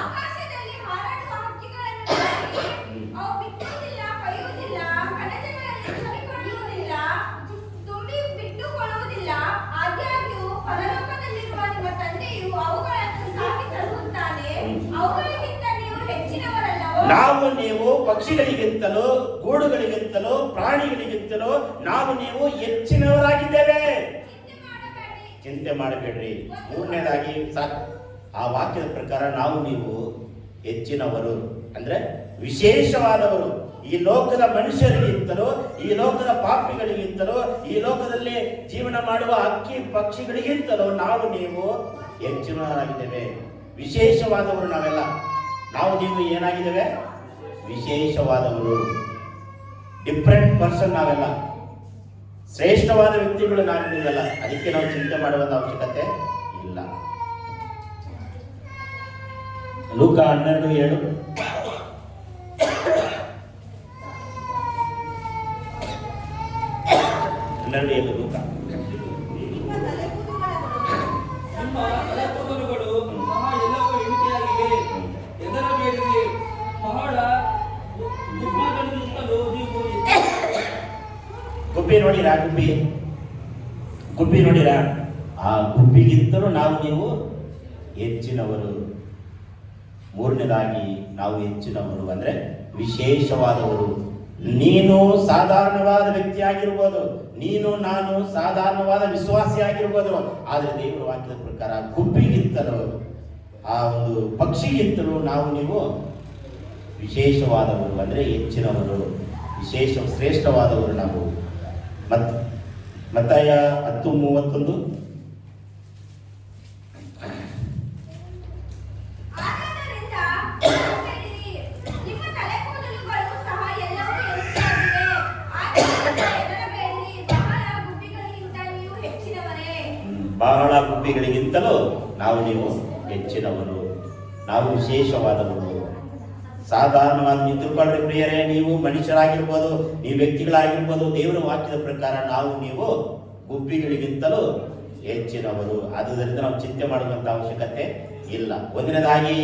ನೀವು ಪಕ್ಷಿಗಳಿಗಿಂತಲೂ, ಗೂಡುಗಳಿಗಿಂತಲೂ, ಪ್ರಾಣಿಗಳಿಗಿಂತಲೂ ನೀವು ಹೆಚ್ಚಿನವರಾಗಿದ್ದೇವೆ. ಚಿಂತೆ ಮಾಡಬೇಡ್ರಿ. ಮೂರನೇದಾಗಿ ಆ ವಾಕ್ಯದ ಪ್ರಕಾರ ನೀವು ಹೆಚ್ಚಿನವರು ಅಂದ್ರೆ ವಿಶೇಷವಾದವರು. ಈ ಲೋಕದ ಮನುಷ್ಯರಿಗಿಂತಲೂ, ಈ ಲೋಕದ ಪಾಪಿಗಳಿಗಿಂತಲೂ, ಈ ಲೋಕದಲ್ಲಿ ಜೀವನ ಮಾಡುವ ಹಕ್ಕಿ ಪಕ್ಷಿಗಳಿಗಿಂತಲೂ ನೀವು ಹೆಚ್ಚಿನವರಾಗಿದ್ದೇವೆ. ವಿಶೇಷವಾದವರು ನಾವೆಲ್ಲ. ನೀವು ಏನಾಗಿದ್ದೇವೆ? ವಿಶೇಷವಾದವರು, ಡಿಫ್ರೆಂಟ್ ಪರ್ಸನ್. ನಾವೆಲ್ಲ ಶ್ರೇಷ್ಠವಾದ ವ್ಯಕ್ತಿಗಳು. ನೀವೆಲ್ಲ ಅದಕ್ಕೆ ನಾವು ಚಿಂತೆ ಮಾಡುವಂತ ಅವಶ್ಯಕತೆ ಇಲ್ಲ. ಲೂಕ 12:7. ಲೂಕ. ಗುಬ್ಬಿ ನೋಡಿರಾ? ಗುಬ್ಬಿ ನೋಡಿರಾ? ಆ ಗುಬ್ಬಿಗಿಂತಲೂ ನೀವು ಹೆಚ್ಚಿನವರು. ಮೂರನೇದಾಗಿ ಹೆಚ್ಚಿನವರು ಅಂದ್ರೆ ವಿಶೇಷವಾದವರು. ನೀನು ಸಾಧಾರಣವಾದ ವ್ಯಕ್ತಿ ಆಗಿರ್ಬೋದು, ನಾನು ಸಾಧಾರಣವಾದ ವಿಶ್ವಾಸಿ ಆಗಿರ್ಬೋದು. ಆದರೆ ದೇವರ ವಾಕ್ಯದ ಪ್ರಕಾರ ಗುಬ್ಬಿಗಿಂತಲೂ, ಆ ಒಂದು ಪಕ್ಷಿಗಿಂತಲೂ ನೀವು ವಿಶೇಷವಾದವರು ಅಂದ್ರೆ ಹೆಚ್ಚಿನವರು, ಶ್ರೇಷ್ಠವಾದವರು. ಮತ್ತಾಯ 10:31. ಬಹಳ ಗುಬ್ಬಿಗಳಿಗಿಂತಲೂ ನೀವು ಹೆಚ್ಚಿನವರು, ವಿಶೇಷವಾದವರು. ಸಾಧಾರಣವಾದ ನಿಂತುಕೊಳ್ಳ್ರಿ ಪ್ರಿಯರೇ. ನೀವು ಮನುಷ್ಯರಾಗಿರ್ಬೋದು, ನೀವು ವ್ಯಕ್ತಿಗಳಾಗಿರ್ಬೋದು. ದೇವರ ವಾಕ್ಯದ ಪ್ರಕಾರ ನೀವು ಗುಬ್ಬಿಗಳಿಗಿಂತಲೂ ಹೆಚ್ಚಿನವರು. ಆದುದರಿಂದ ನಾವು ಚಿಂತೆ ಮಾಡುವಂತ ಅವಶ್ಯಕತೆ ಇಲ್ಲ. ಒಂದನೇದಾಗಿ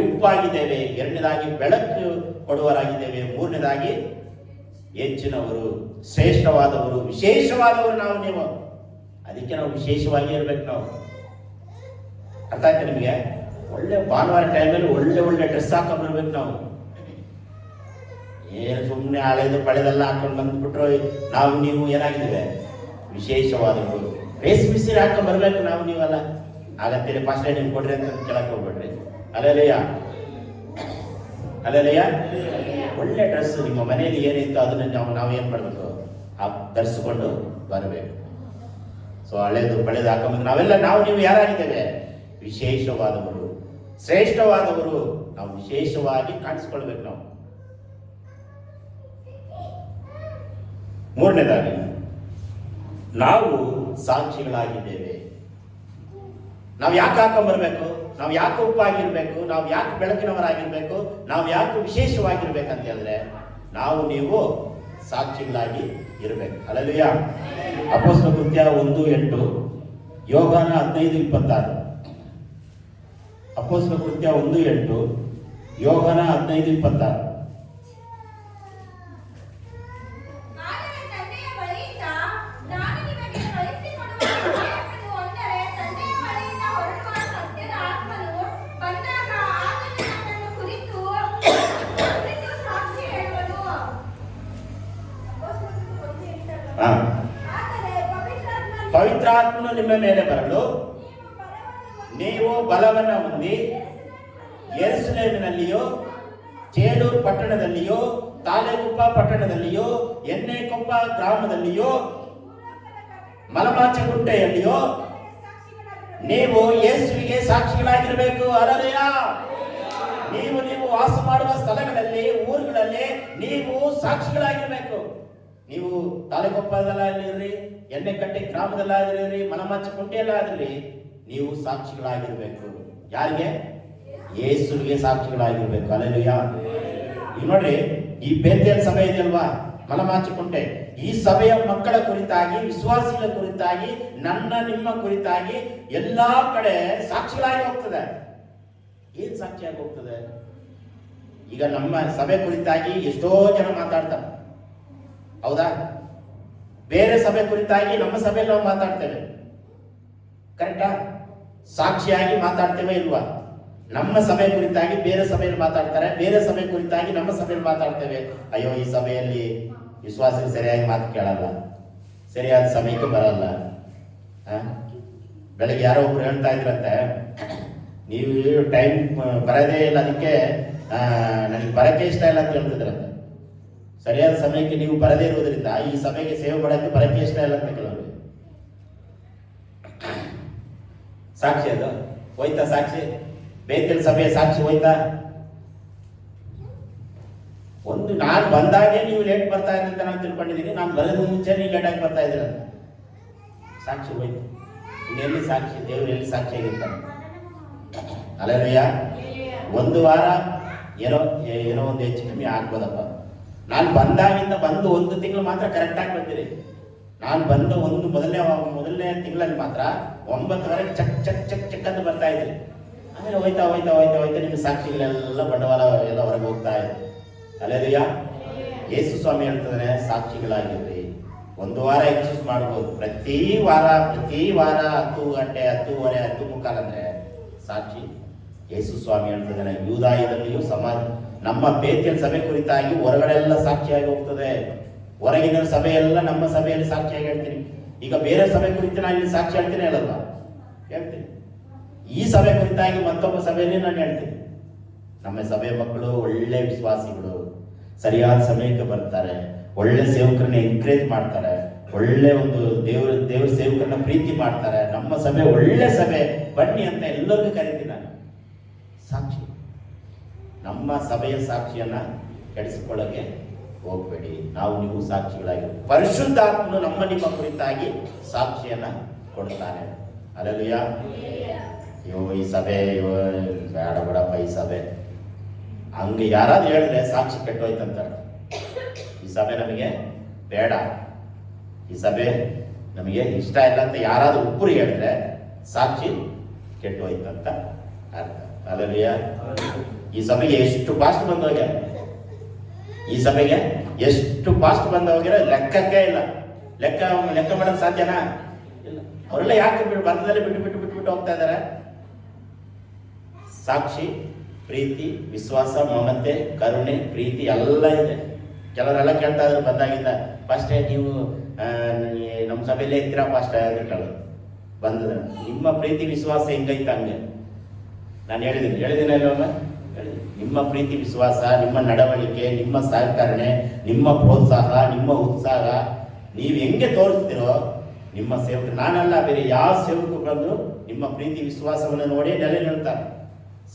ಉಪ್ಪಾಗಿದ್ದೇವೆ, ಎರಡನೇದಾಗಿ ಬೆಳಕು ಕೊಡುವರಾಗಿದ್ದೇವೆ, ಮೂರನೇದಾಗಿ ಹೆಚ್ಚಿನವರು, ಶ್ರೇಷ್ಠವಾದವರು, ವಿಶೇಷವಾದವರು. ನೀವು ಅದಕ್ಕೆ ವಿಶೇಷವಾಗಿ ಇರ್ಬೇಕು. ಅರ್ಥ ಆಯ್ತಾ ನಿಮಗೆ? ಒಳ್ಳೆ ಭಾನುವಾರ ಟೈಮಲ್ಲಿ ಒಳ್ಳೆ ಡ್ರೆಸ್ ಹಾಕೊಂಡು ಬರ್ಬೇಕು. ಏನು ಸುಮ್ಮನೆ ಹಳೆದು ಪಳೆದೆಲ್ಲ ಹಾಕೊಂಡು ಬಂದ್ಬಿಟ್ರು ನೀವು ಏನಾಗಿದ್ದೇವೆ? ವಿಶೇಷವಾದವರು. ರೇಷ್ಮೆ ಸೀರೆ ಹಾಕೊಂಡು ಬರ್ಬೇಕು. ನೀವೆಲ್ಲ ಆಗತ್ತೇಳಿ ಫಸ್ಟ್ ನೀವು ಕೊಡ್ರಿ ಅಂತ ಕೇಳಕ್ ಹೋಗ್ಬೇಡ್ರಿ. ಅಲ್ಲೆಲ್ಲಯ್ಯ ಅಲ್ಲೆಲ್ಲಯ್ಯ ಒಳ್ಳೆ ಡ್ರೆಸ್ ನಿಮ್ಮ ಮನೆಯಲ್ಲಿ ಏನಿತ್ತು ಅದನ್ನ ನಾವೇನು ಮಾಡಬೇಕು, ಧರಿಸ್ಕೊಂಡು ಬರಬೇಕು. ಸೊ ಹಳೇದು ಬಳೆದು ಹಾಕೊಂಬಂದು ನಾವು ನೀವು ಯಾರಾಗಿದ್ದೇವೆ? ವಿಶೇಷವಾದವರು, ಶ್ರೇಷ್ಠವಾದವರು. ನಾವು ವಿಶೇಷವಾಗಿ ಕಾಣಿಸ್ಕೊಳ್ಬೇಕು. ನಾವು ಮೂರನೇದಾಗಿ ನಾವು ಸಾಕ್ಷಿಗಳಾಗಿದ್ದೇವೆ. ನಾವು ಯಾಕೆ ಹಾಕೊಂಡ್ಬರ್ಬೇಕು? ನಾವು ಯಾಕೆ ಉಪ್ಪಾಗಿರ್ಬೇಕು? ನಾವು ಯಾಕೆ ಬೆಳಕಿನವರಾಗಿರ್ಬೇಕು? ನಾವು ಯಾಕೆ ವಿಶೇಷವಾಗಿರ್ಬೇಕಂತ ಹೇಳಿದ್ರೆ ನಾವು ನೀವು ಸಾಕ್ಷಿಗಳಾಗಿ ಇರಬೇಕು. ಅಲ್ಲಲ್ವಯ್ಯ? ಅಪೊಸ್ತಲ ಕೃತ್ಯ 1:8, ಯೋಹಾನ 15:26. ಅಪೊಸ್ತಲ ಕೃತ್ಯ 1:8, ಯೋಹಾನ 15:26. ಆದರೆ ತಂದೆಯ ಬಳಿಯಿಂದ ನಾನು ನಿಮಗೆ ಕಳುಹಿಸಿಕೊಡುವ ಸಹಾಯಕನು ಅಂದರೆ ತಂದೆಯ ಬಳಿಯಿಂದ ಹೊರಡುವ ಸತ್ಯದ ಆತ್ಮನು ಬಂದಾಗ ಆತನು ನನ್ನನ್ನು ಕುರಿತು ಸಾಕ್ಷಿ ಹೇಳುವನು. ಹಾ, ಆದರೆ ಪವಿತ್ರಾತ್ಮನು ನಿಮ್ಮ ಮೇಲೆ ಬರಲು ನೀವು ಬಲವನ್ನು ಹೊಂದಿ ಯೆರೂಸಲೇಮಿನಲ್ಲಿಯೋ, ಚೇಳೂರು ಪಟ್ಟಣದಲ್ಲಿಯೋ, ತಾಳೆಗುಪ್ಪ ಪಟ್ಟಣದಲ್ಲಿಯೋ, ಎಣ್ಣೆಕೊಪ್ಪ ಗ್ರಾಮದಲ್ಲಿಯೋ, ಮಲಮಾಚಗುಂಟೆಯಲ್ಲಿಯೋ ನೀವು ಯೇಸುವಿಗೆ ಸಾಕ್ಷಿಗಳಾಗಿರಬೇಕು. ಅರಲೆಯ ನೀವು ವಾಸ ಮಾಡುವ ಸ್ಥಳಗಳಲ್ಲಿ, ಊರುಗಳಲ್ಲಿ ನೀವು ಸಾಕ್ಷಿಗಳಾಗಿರ್ಬೇಕು. ನೀವು ತಾಳೆಕೊಪ್ಪದಲ್ಲಾಗಿರ್ರಿ, ಎಣ್ಣೆಕಟ್ಟೆ ಗ್ರಾಮದಲ್ಲಾಗಿರ್ರಿ, ಮಲಮಾಚಗುಂಟೆಯಲ್ಲಾಗಿರ್ರಿ, ನೀವು ಸಾಕ್ಷಿಗಳಾಗಿರ್ಬೇಕು. ಯಾರಿಗೆ? ಯೇಸುವಿಗೆ ಸಾಕ್ಷಿಗಳಾಗಿರ್ಬೇಕು. ಅಲ್ಲೆಲೂಯಾ. ಈಗ ನೋಡ್ರಿ, ಈ ಬೇತೇಲ್ ಸಭೆ ಇದೆಯಲ್ವಾ, ಮಲಮಾಚಿಕೊಂಡೆ, ಈ ಸಭೆಯ ಮಕ್ಕಳ ಕುರಿತಾಗಿ, ವಿಶ್ವಾಸಿಗಳ ಕುರಿತಾಗಿ, ನಿಮ್ಮ ಕುರಿತಾಗಿ ಎಲ್ಲಾ ಕಡೆ ಸಾಕ್ಷಿಗಳಾಗಿ ಹೋಗ್ತದೆ. ಏನ್ ಸಾಕ್ಷಿಯಾಗಿ ಹೋಗ್ತದೆ? ಈಗ ನಮ್ಮ ಸಭೆ ಕುರಿತಾಗಿ ಎಷ್ಟೋ ಜನ ಮಾತಾಡ್ತಾರೆ, ಹೌದಾ? ಬೇರೆ ಸಭೆ ಕುರಿತಾಗಿ ನಮ್ಮ ಸಭೆಯಲ್ಲಿ ನಾವು ಮಾತಾಡ್ತೇವೆ, ಕರೆಕ್ಟಾ? ಸಾಕ್ಷಿಯಾಗಿ ಮಾತಾಡ್ತೇವೆ ಇಲ್ವಾ? ನಮ್ಮ ಸಭೆ ಕುರಿತಾಗಿ ಬೇರೆ ಸಭೆಯಲ್ಲಿ ಮಾತಾಡ್ತಾರೆ, ಬೇರೆ ಸಭೆ ಕುರಿತಾಗಿ ನಮ್ಮ ಸಭೆಯಲ್ಲಿ ಮಾತಾಡ್ತೇವೆ. ಅಯ್ಯೋ, ಈ ಸಭೆಯಲ್ಲಿ ವಿಶ್ವಾಸಿಗಳು ಸರಿಯಾಗಿ ಮಾತು ಕೇಳಲ್ಲ, ಸರಿಯಾದ ಸಮಯಕ್ಕೆ ಬರಲ್ಲ. ಬೆಳಗ್ಗೆ ಯಾರೋ ಒಬ್ರು ಹೇಳ್ತಾ ಇದ್ರಂತೆ, ನೀವು ಟೈಮ್ ಬರೋದೇ ಇಲ್ಲ, ಅದಕ್ಕೆ ನನಗೆ ಬರೋಕ್ಕೆ ಇಷ್ಟ ಇಲ್ಲ ಅಂತ ಹೇಳ್ತಿದ್ರಂತೆ. ಸರಿಯಾದ ಸಮಯಕ್ಕೆ ನೀವು ಬರದೇ ಇರುವುದರಿಂದ ಈ ಸಭೆಗೆ ಸೇವೆ ಮಾಡೋಕ್ಕೆ ಬರೋಕ್ಕೆ ಇಷ್ಟ ಇಲ್ಲ ಅಂತ ಕೆಲವರು. ಸಾಕ್ಷಿ ಅದು ಹೋಯ್ತಾ? ಸಾಕ್ಷಿ ಬೇತೇಲ್ ಸಭೆಯ ಸಾಕ್ಷಿ ಹೋಯ್ತಾ? ಒಂದು ನಾನು ಬಂದಾಗೆ ನೀವು ಲೇಟ್ ಬರ್ತಾ ಇದ್ರಿ ಅಂತ ನಾನು ತಿಳ್ಕೊಂಡಿದ್ದೀನಿ, ನಾನು ಬರೋದು ಮುಂಚೆ ನೀವು ಲೇಟಾಗಿ ಬರ್ತಾ ಇದ್ದೀರ ಅಂತ ಸಾಕ್ಷಿ ಹೋಯ್ತು. ಇನ್ನೆಲ್ಲಿ ಸಾಕ್ಷಿ? ದೇವರು ಎಲ್ಲಿ ಸಾಕ್ಷಿ ಆಗಿರ್ತಾನೆ? ಅಲ್ಲೆಲ್ಲಯ್ಯ? ಒಂದು ವಾರ ಏನೋ ಒಂದು ಹೆಚ್ಚು ಕಮ್ಮಿ ಆಗ್ಬೋದಪ್ಪ. ನಾನು ಬಂದಾಗಿಂದ ಬಂದು 1 ತಿಂಗಳು ಮಾತ್ರ ಕರೆಕ್ಟಾಗಿ ಬಂದಿರಿ. ನಾನು ಬಂದು ಮೊದಲನೇ ತಿಂಗಳಲ್ಲಿ ಮಾತ್ರ 9ವರೆಗೆ ಚಕ್ ಚಕ್ ಚಕ್ ಚಕ್ ಅಂತ ಬರ್ತಾ ಇದ್ರಿ. ಆಮೇಲೆ ಹೋಯ್ತಾ ಹೋಯ್ತಾ ಹೋಯ್ತಾ ಹೋಯ್ತಾ ನಿಮ್ಮ ಸಾಕ್ಷಿಗಳೆಲ್ಲ ಬಂಡವಾಳ ಎಲ್ಲ ಹೊರಗೆ ಹೋಗ್ತಾ ಇದೆ. ಅಲ್ಲೆಲ್ಲಯ್ಯ? ಯೇಸು ಸ್ವಾಮಿ ಹೇಳ್ತಿದ್ರೆ ಸಾಕ್ಷಿಗಳಾಗಿರ್ರಿ. 1 ವಾರ ಎಕ್ಸಸ್ ಮಾಡ್ಬೋದು, ಪ್ರತಿ ವಾರ 10 ಗಂಟೆ 10:30 10:45 ಅಂದ್ರೆ ಸಾಕ್ಷಿ. ಯೇಸು ಸ್ವಾಮಿ ಹೇಳ್ತಿದ್ದಾನೆ, ಯೂದಾಯದಲ್ಲಿಯೂ ನಮ್ಮ ಬೇತೇಲ್ ಸಭೆ ಕುರಿತಾಗಿ ಹೊರಗಡೆ ಎಲ್ಲ ಸಾಕ್ಷಿಯಾಗಿ ಹೋಗ್ತದೆ. ಹೊರಗಿನ ಸಭೆ ಎಲ್ಲ ನಮ್ಮ ಸಭೆಯಲ್ಲಿ ಸಾಕ್ಷಿಯಾಗಿ ಹೇಳ್ತೀನಿ. ಈಗ ಬೇರೆ ಸಭೆ ಕುರಿತು ನಾನು ಇಲ್ಲಿ ಸಾಕ್ಷಿ ಹೇಳ್ತೀನಿ ಅಲ್ಲಲ್ವಾ? ಹೇಳ್ತೀನಿ. ಈ ಸಭೆ ಕುರಿತಾಗಿ ಮತ್ತೊಬ್ಬ ಸಭೆಯಲ್ಲಿ ನಾನು ಹೇಳ್ತೀನಿ. ನಮ್ಮ ಸಭೆಯ ಮಕ್ಕಳು ಒಳ್ಳೆ ವಿಶ್ವಾಸಿಗಳು, ಸರಿಯಾದ ಸಮಯಕ್ಕೆ ಬರ್ತಾರೆ, ಒಳ್ಳೆ ಸೇವಕರನ್ನ ಎನ್ಕರೇಜ್ ಮಾಡ್ತಾರೆ, ಒಳ್ಳೆ ಒಂದು ದೇವ್ರ ಸೇವಕರನ್ನ ಪ್ರೀತಿ ಮಾಡ್ತಾರೆ. ನಮ್ಮ ಸಭೆ ಒಳ್ಳೆ ಸಭೆ, ಬನ್ನಿ ಅಂತ ಎಲ್ಲರಿಗೂ ಕರಿತೀನಿ ನಾನು. ಸಾಕ್ಷಿ. ನಮ್ಮ ಸಭೆಯ ಸಾಕ್ಷಿಯನ್ನ ಕೆಡಿಸಿಕೊಳ್ಳಕ್ಕೆ ಹೋಗ್ಬೇಡಿ. ನೀವು ಸಾಕ್ಷಿಗಳಾಗಿ, ಪರಿಶುದ್ಧಾತ್ಮನು ನಿಮ್ಮ ಕುರಿತಾಗಿ ಸಾಕ್ಷಿಯನ್ನ ಕೊಡ್ತಾನೆ. ಅಲ್ಲೆಲೂಯಾ. ಈ ಸಭೆ ಬೇಡ ಬಿಡಪ್ಪ, ಈ ಸಭೆ ಹಂಗೆ ಯಾರಾದ್ರೂ ಹೇಳಿದ್ರೆ ಸಾಕ್ಷಿ ಕೆಟ್ಟೋಯ್ತಂತಾರೆ. ಈ ಸಭೆ ನಮಗೆ ಬೇಡ, ಈ ಸಭೆ ನಮಗೆ ಇಷ್ಟ ಇಲ್ಲ ಅಂತ ಯಾರಾದ್ರೂ ಒಬ್ಬರು ಹೇಳಿದ್ರೆ ಸಾಕ್ಷಿ ಕೆಟ್ಟೋಯ್ತಂತ ಅರ್ಥ. ಅಲ್ಲೆಲೂಯಾ. ಈ ಸಭೆಗೆ ಎಷ್ಟು ಪಾಸ್ಟ್ ಬಂದೋಗ್ಯಾರ, ಈ ಸಭೆಗೆ ಎಷ್ಟು ಪಾಸ್ಟ್ ಬಂದೋಗ್ಯಾರ ಲೆಕ್ಕಕ್ಕೆ ಇಲ್ಲ. ಲೆಕ್ಕ ಮಾಡೋದು ಸಾಧ್ಯನಾ? ಇಲ್ಲ. ಅವರೆಲ್ಲ ಯಾಕೆ ಬಂದದಲ್ಲಿ ಬಿಟ್ಟು ಹೋಗ್ತಾ ಇದಾರೆ? ಸಾಕ್ಷಿ, ಪ್ರೀತಿ, ವಿಶ್ವಾಸ, ಮಮತೆ, ಕರುಣೆ, ಪ್ರೀತಿ ಎಲ್ಲ ಇದೆ. ಕೆಲವರೆಲ್ಲ ಕೇಳ್ತಾ ಇದ್ರು ಬಂದಾಗಿಂದ, ಫಸ್ಟೇ ನೀವು ನಮ್ಮ ಸಭೆಯಲ್ಲೇ ಇರ್ತೀರಾ ಫಾಸ್ಟ್ ಅಂತ ಕೇಳೋದು. ಬಂದದ. ನಿಮ್ಮ ಪ್ರೀತಿ ವಿಶ್ವಾಸ ಹೆಂಗೈತೆ ಹಂಗೆ ನಾನು ಹೇಳಿದ್ದೀನಿ ಅಲ್ಲೊಮ್ಮೆ ನಿಮ್ಮ ಪ್ರೀತಿ ವಿಶ್ವಾಸ, ನಿಮ್ಮ ನಡವಳಿಕೆ, ನಿಮ್ಮ ಸಹಕರಣೆ, ನಿಮ್ಮ ಪ್ರೋತ್ಸಾಹ, ನಿಮ್ಮ ಉತ್ಸಾಹ ನೀವು ಹೆಂಗೆ ತೋರಿಸ್ತೀರೋ ನಿಮ್ಮ ಸೇವಕರು, ನಾನಲ್ಲ ಬೇರೆ ಯಾವ ಸೇವಕರು ಬಂದರೂ ನಿಮ್ಮ ಪ್ರೀತಿ ವಿಶ್ವಾಸವನ್ನು ನೋಡಿ ನೆಲೆ ನಿಲ್ತಾರೆ.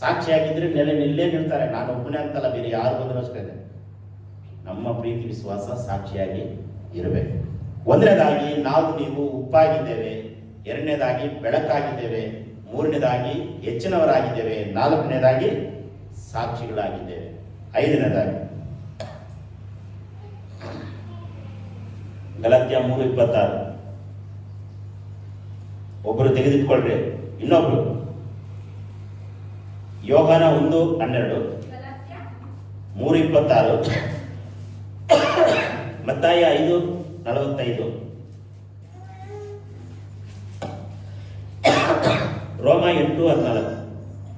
ಸಾಕ್ಷಿಯಾಗಿದ್ದರೆ ನಿಲ್ಲೇ ನಿಲ್ತಾರೆ. ನಾನು ಒಬ್ಬನೇ ಅಂತಲ್ಲ, ಬೇರೆ ಯಾರು ಬಂದರೂ ಅಷ್ಟೇ. ನಮ್ಮ ಪ್ರೀತಿ ವಿಶ್ವಾಸ ಸಾಕ್ಷಿಯಾಗಿ ಇರಬೇಕು. ಒಂದನೇದಾಗಿ ನಾವು ನೀವು ಉಪ್ಪಾಗಿದ್ದೇವೆ, ಎರಡನೇದಾಗಿ ಬೆಳಕಾಗಿದ್ದೇವೆ, ಮೂರನೇದಾಗಿ ಹೆಚ್ಚಿನವರಾಗಿದ್ದೇವೆ, ನಾಲ್ಕನೇದಾಗಿ ಸಾಕ್ಷಿಗಳಾಗಿದ್ದೇವೆ, ಐದನೇದಾಗಿ ಗಲಾತ್ಯ 3:26 ಒಬ್ಬರು ತೆಗೆದಿಟ್ಕೊಳ್ರಿ. ಇನ್ನೊಬ್ರು ಯೋಹಾನ 1:12 3:26 ಮತ್ತಾಯ 5:45 ರೋಮ 8:14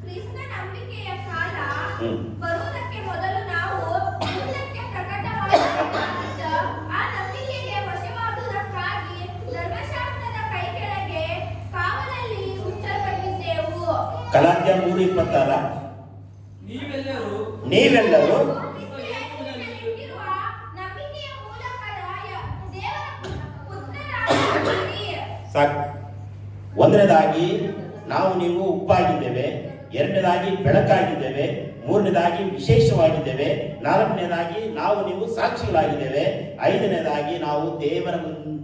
ಕ್ರಿಸ್ತನ ನಂಬಿಕೆಯ ಕಾಲ ಹ್ಮ್. ಬರುವುದಕ್ಕೆ ಮೊದಲು ನಾವು ಮೂಲಕ್ಕೆ ಪ್ರಕಟವಾಗಿದ್ದ ಆ ನಂಬಿಕೆಗೆ ವಶವಾಗುವುದಕ್ಕಾಗಿ ಧರ್ಮಶಾಸ್ತ್ರದ ಕೈಕೆಳಗೆ ಕಾವಲಲ್ಲಿ ಮುಚ್ಚಲ್ಪಟ್ಟಿದ್ದೆವು. ಗಲಾತ್ಯ 3:26 ನೀವೆಲ್ಲರೂ ಇಟ್ಟಿರುವ ನಂಬಿಕೆಯ ಮೂಲಕದ ದೇವರ ಪುತ್ರರಾಗಿದ್ದೀರಿ. ಸಾಕು. ಒಂದನೇದಾಗಿ ನಾವು ನೀವು ಉಪ್ಪಾಗಿದ್ದೇವೆ, ಎರಡನೇದಾಗಿ ಬೆಳಕಾಗಿದ್ದೇವೆ, ಮೂರನೇದಾಗಿ ವಿಶೇಷವಾಗಿದ್ದೇವೆ, ನಾಲ್ಕನೇದಾಗಿ ನಾವು ನೀವು ಸಾಕ್ಷಿಗಳಾಗಿದ್ದೇವೆ, ಐದನೇದಾಗಿ ನಾವು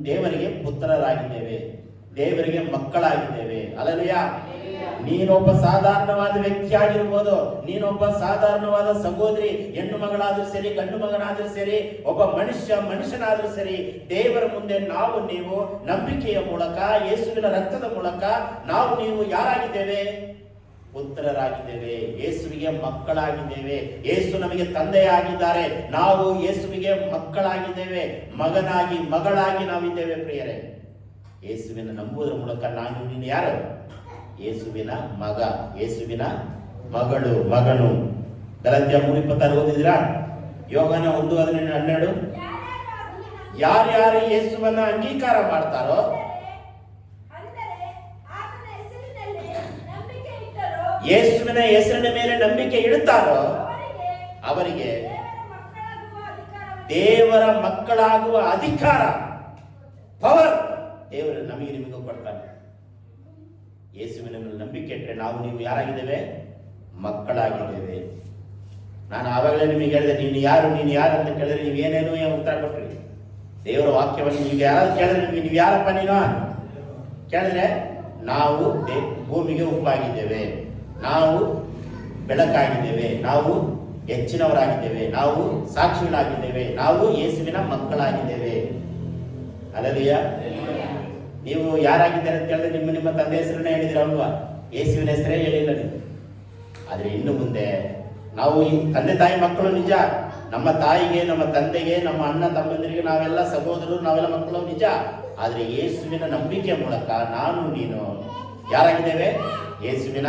ದೇವರಿಗೆ ಪುತ್ರರಾಗಿದ್ದೇವೆ, ದೇವರಿಗೆ ಮಕ್ಕಳಾಗಿದ್ದೇವೆ. ಅಲ್ಲಲ್ಯಾ, ನೀನೊಬ್ಬ ಸಾಧಾರಣವಾದ ವ್ಯಕ್ತಿಯಾಗಿರ್ಬೋದು, ನೀನೊಬ್ಬ ಸಾಧಾರಣವಾದ ಸಹೋದರಿ, ಹೆಣ್ಣು ಮಗಳಾದ್ರೂ ಸರಿ, ಗಂಡು ಮಗನಾದ್ರೂ ಸರಿ, ಒಬ್ಬ ಮನುಷ್ಯನಾದ್ರೂ ಸರಿ, ದೇವರ ಮುಂದೆ ನಾವು ನೀವು ನಂಬಿಕೆಯ ಮೂಲಕ, ಯೇಸುವಿನ ರಕ್ತದ ಮೂಲಕ ನಾವು ನೀವು ಯಾರಾಗಿದ್ದೇವೆ? ಪುತ್ರರಾಗಿದ್ದೇವೆ, ಯೇಸುವಿಗೆ ಮಕ್ಕಳಾಗಿದ್ದೇವೆ. ಯೇಸು ನಮಗೆ ತಂದೆಯಾಗಿದ್ದಾರೆ, ನಾವು ಯೇಸುವಿಗೆ ಮಕ್ಕಳಾಗಿದ್ದೇವೆ, ಮಗನಾಗಿ ಮಗಳಾಗಿ ನಾವಿದ್ದೇವೆ. ಪ್ರಿಯರೇ, ಯೇಸುವಿನ ನಂಬುವುದರ ಮೂಲಕ ನಾನು ನೀನು ಯಾರು? ಯೇಸುವಿನ ಮಗ, ಯೇಸುವಿನ ಮಗನು. ಗಲಾತ್ಯ 3:26 ಓದಿದಿರಾ? ಯೋಹಾನ 1:12 ಯಾರ್ಯಾರು ಯೇಸುವನ್ನ ಅಂಗೀಕಾರ ಮಾಡ್ತಾರೋ, ಅಂದರೆ ಆತನ ಹೆಸರಿನಲ್ಲಿ ನಂಬಿಕೆ ಇಟ್ಟರೋ ಯೇಸುವಿನ ಹೆಸರಿನ ಮೇಲೆ ನಂಬಿಕೆ ಇಡುತ್ತಾರೋ ಅವರಿಗೆ ದೇವರ ಮಕ್ಕಳಾಗುವ ಅಧಿಕಾರ, ಪವರ್ ದೇವರು ನಮಗೆ ನಿಮಗೂ ಕೊಡ್ತಾನೆ. ಯೇಸುವಿನ ಮೇಲೆ ನಂಬಿಕೆ ಇಟ್ಟರೆ ನಾವು ನೀವು ಯಾರಾಗಿದ್ದೇವೆ? ಮಕ್ಕಳಾಗಿದ್ದೇವೆ. ನಾನು ಆವಾಗಲೇ ನಿಮಗೆ ಹೇಳಿದೆ, ನೀನು ಯಾರು ಅಂತ ಕೇಳಿದ್ರೆ ನೀವು ಏನೇನೋ ಉತ್ತರ ಕೊಟ್ರಿ. ದೇವರ ವಾಕ್ಯವನ್ನು ನೀವು ಯಾರು ಕೇಳಿದ್ರೆ ನೀವು ಯಾರಪ್ಪ ನೀನು ಕೇಳಿದ್ರೆ, ನಾವು ಭೂಮಿಗೆ ಉಪ್ಪಾಗಿದ್ದೇವೆ, ನಾವು ಬೆಳಕಾಗಿದ್ದೇವೆ, ನಾವು ಹೆಚ್ಚಿನವರಾಗಿದ್ದೇವೆ, ನಾವು ಸಾಕ್ಷಿಗಳಾಗಿದ್ದೇವೆ, ನಾವು ಯೇಸುವಿನ ಮಕ್ಕಳಾಗಿದ್ದೇವೆ. ಅಲ್ಲಲಿಯ, ನೀವು ಯಾರಾಗಿದ್ದಾರೆ ಅಂತ ಹೇಳಿದ್ರೆ ನಿಮ್ಮ ತಂದೆ ಹೆಸರನ್ನ ಹೇಳಿದಿರ ಅಲ್ವಾ? ಯೇಸುವಿನ ಹೆಸರೇ ಹೇಳಿಲ್ಲ ನೀವು. ಆದರೆ ಇನ್ನು ಮುಂದೆ ನಾವು ಈ ತಂದೆ ತಾಯಿ ಮಕ್ಕಳು ನಿಜ, ನಮ್ಮ ತಾಯಿಗೆ, ನಮ್ಮ ತಂದೆಗೆ, ನಮ್ಮ ಅಣ್ಣ ತಮ್ಮಂದಿರಿಗೆ ನಾವೆಲ್ಲ ಸಹೋದರರು, ನಾವೆಲ್ಲ ಮಕ್ಕಳು ನಿಜ. ಆದರೆ ಯೇಸುವಿನ ನಂಬಿಕೆ ಮೂಲಕ ನಾನು ನೀನು ಯಾರಾಗಿದ್ದೇವೆ? ಯೇಸುವಿನ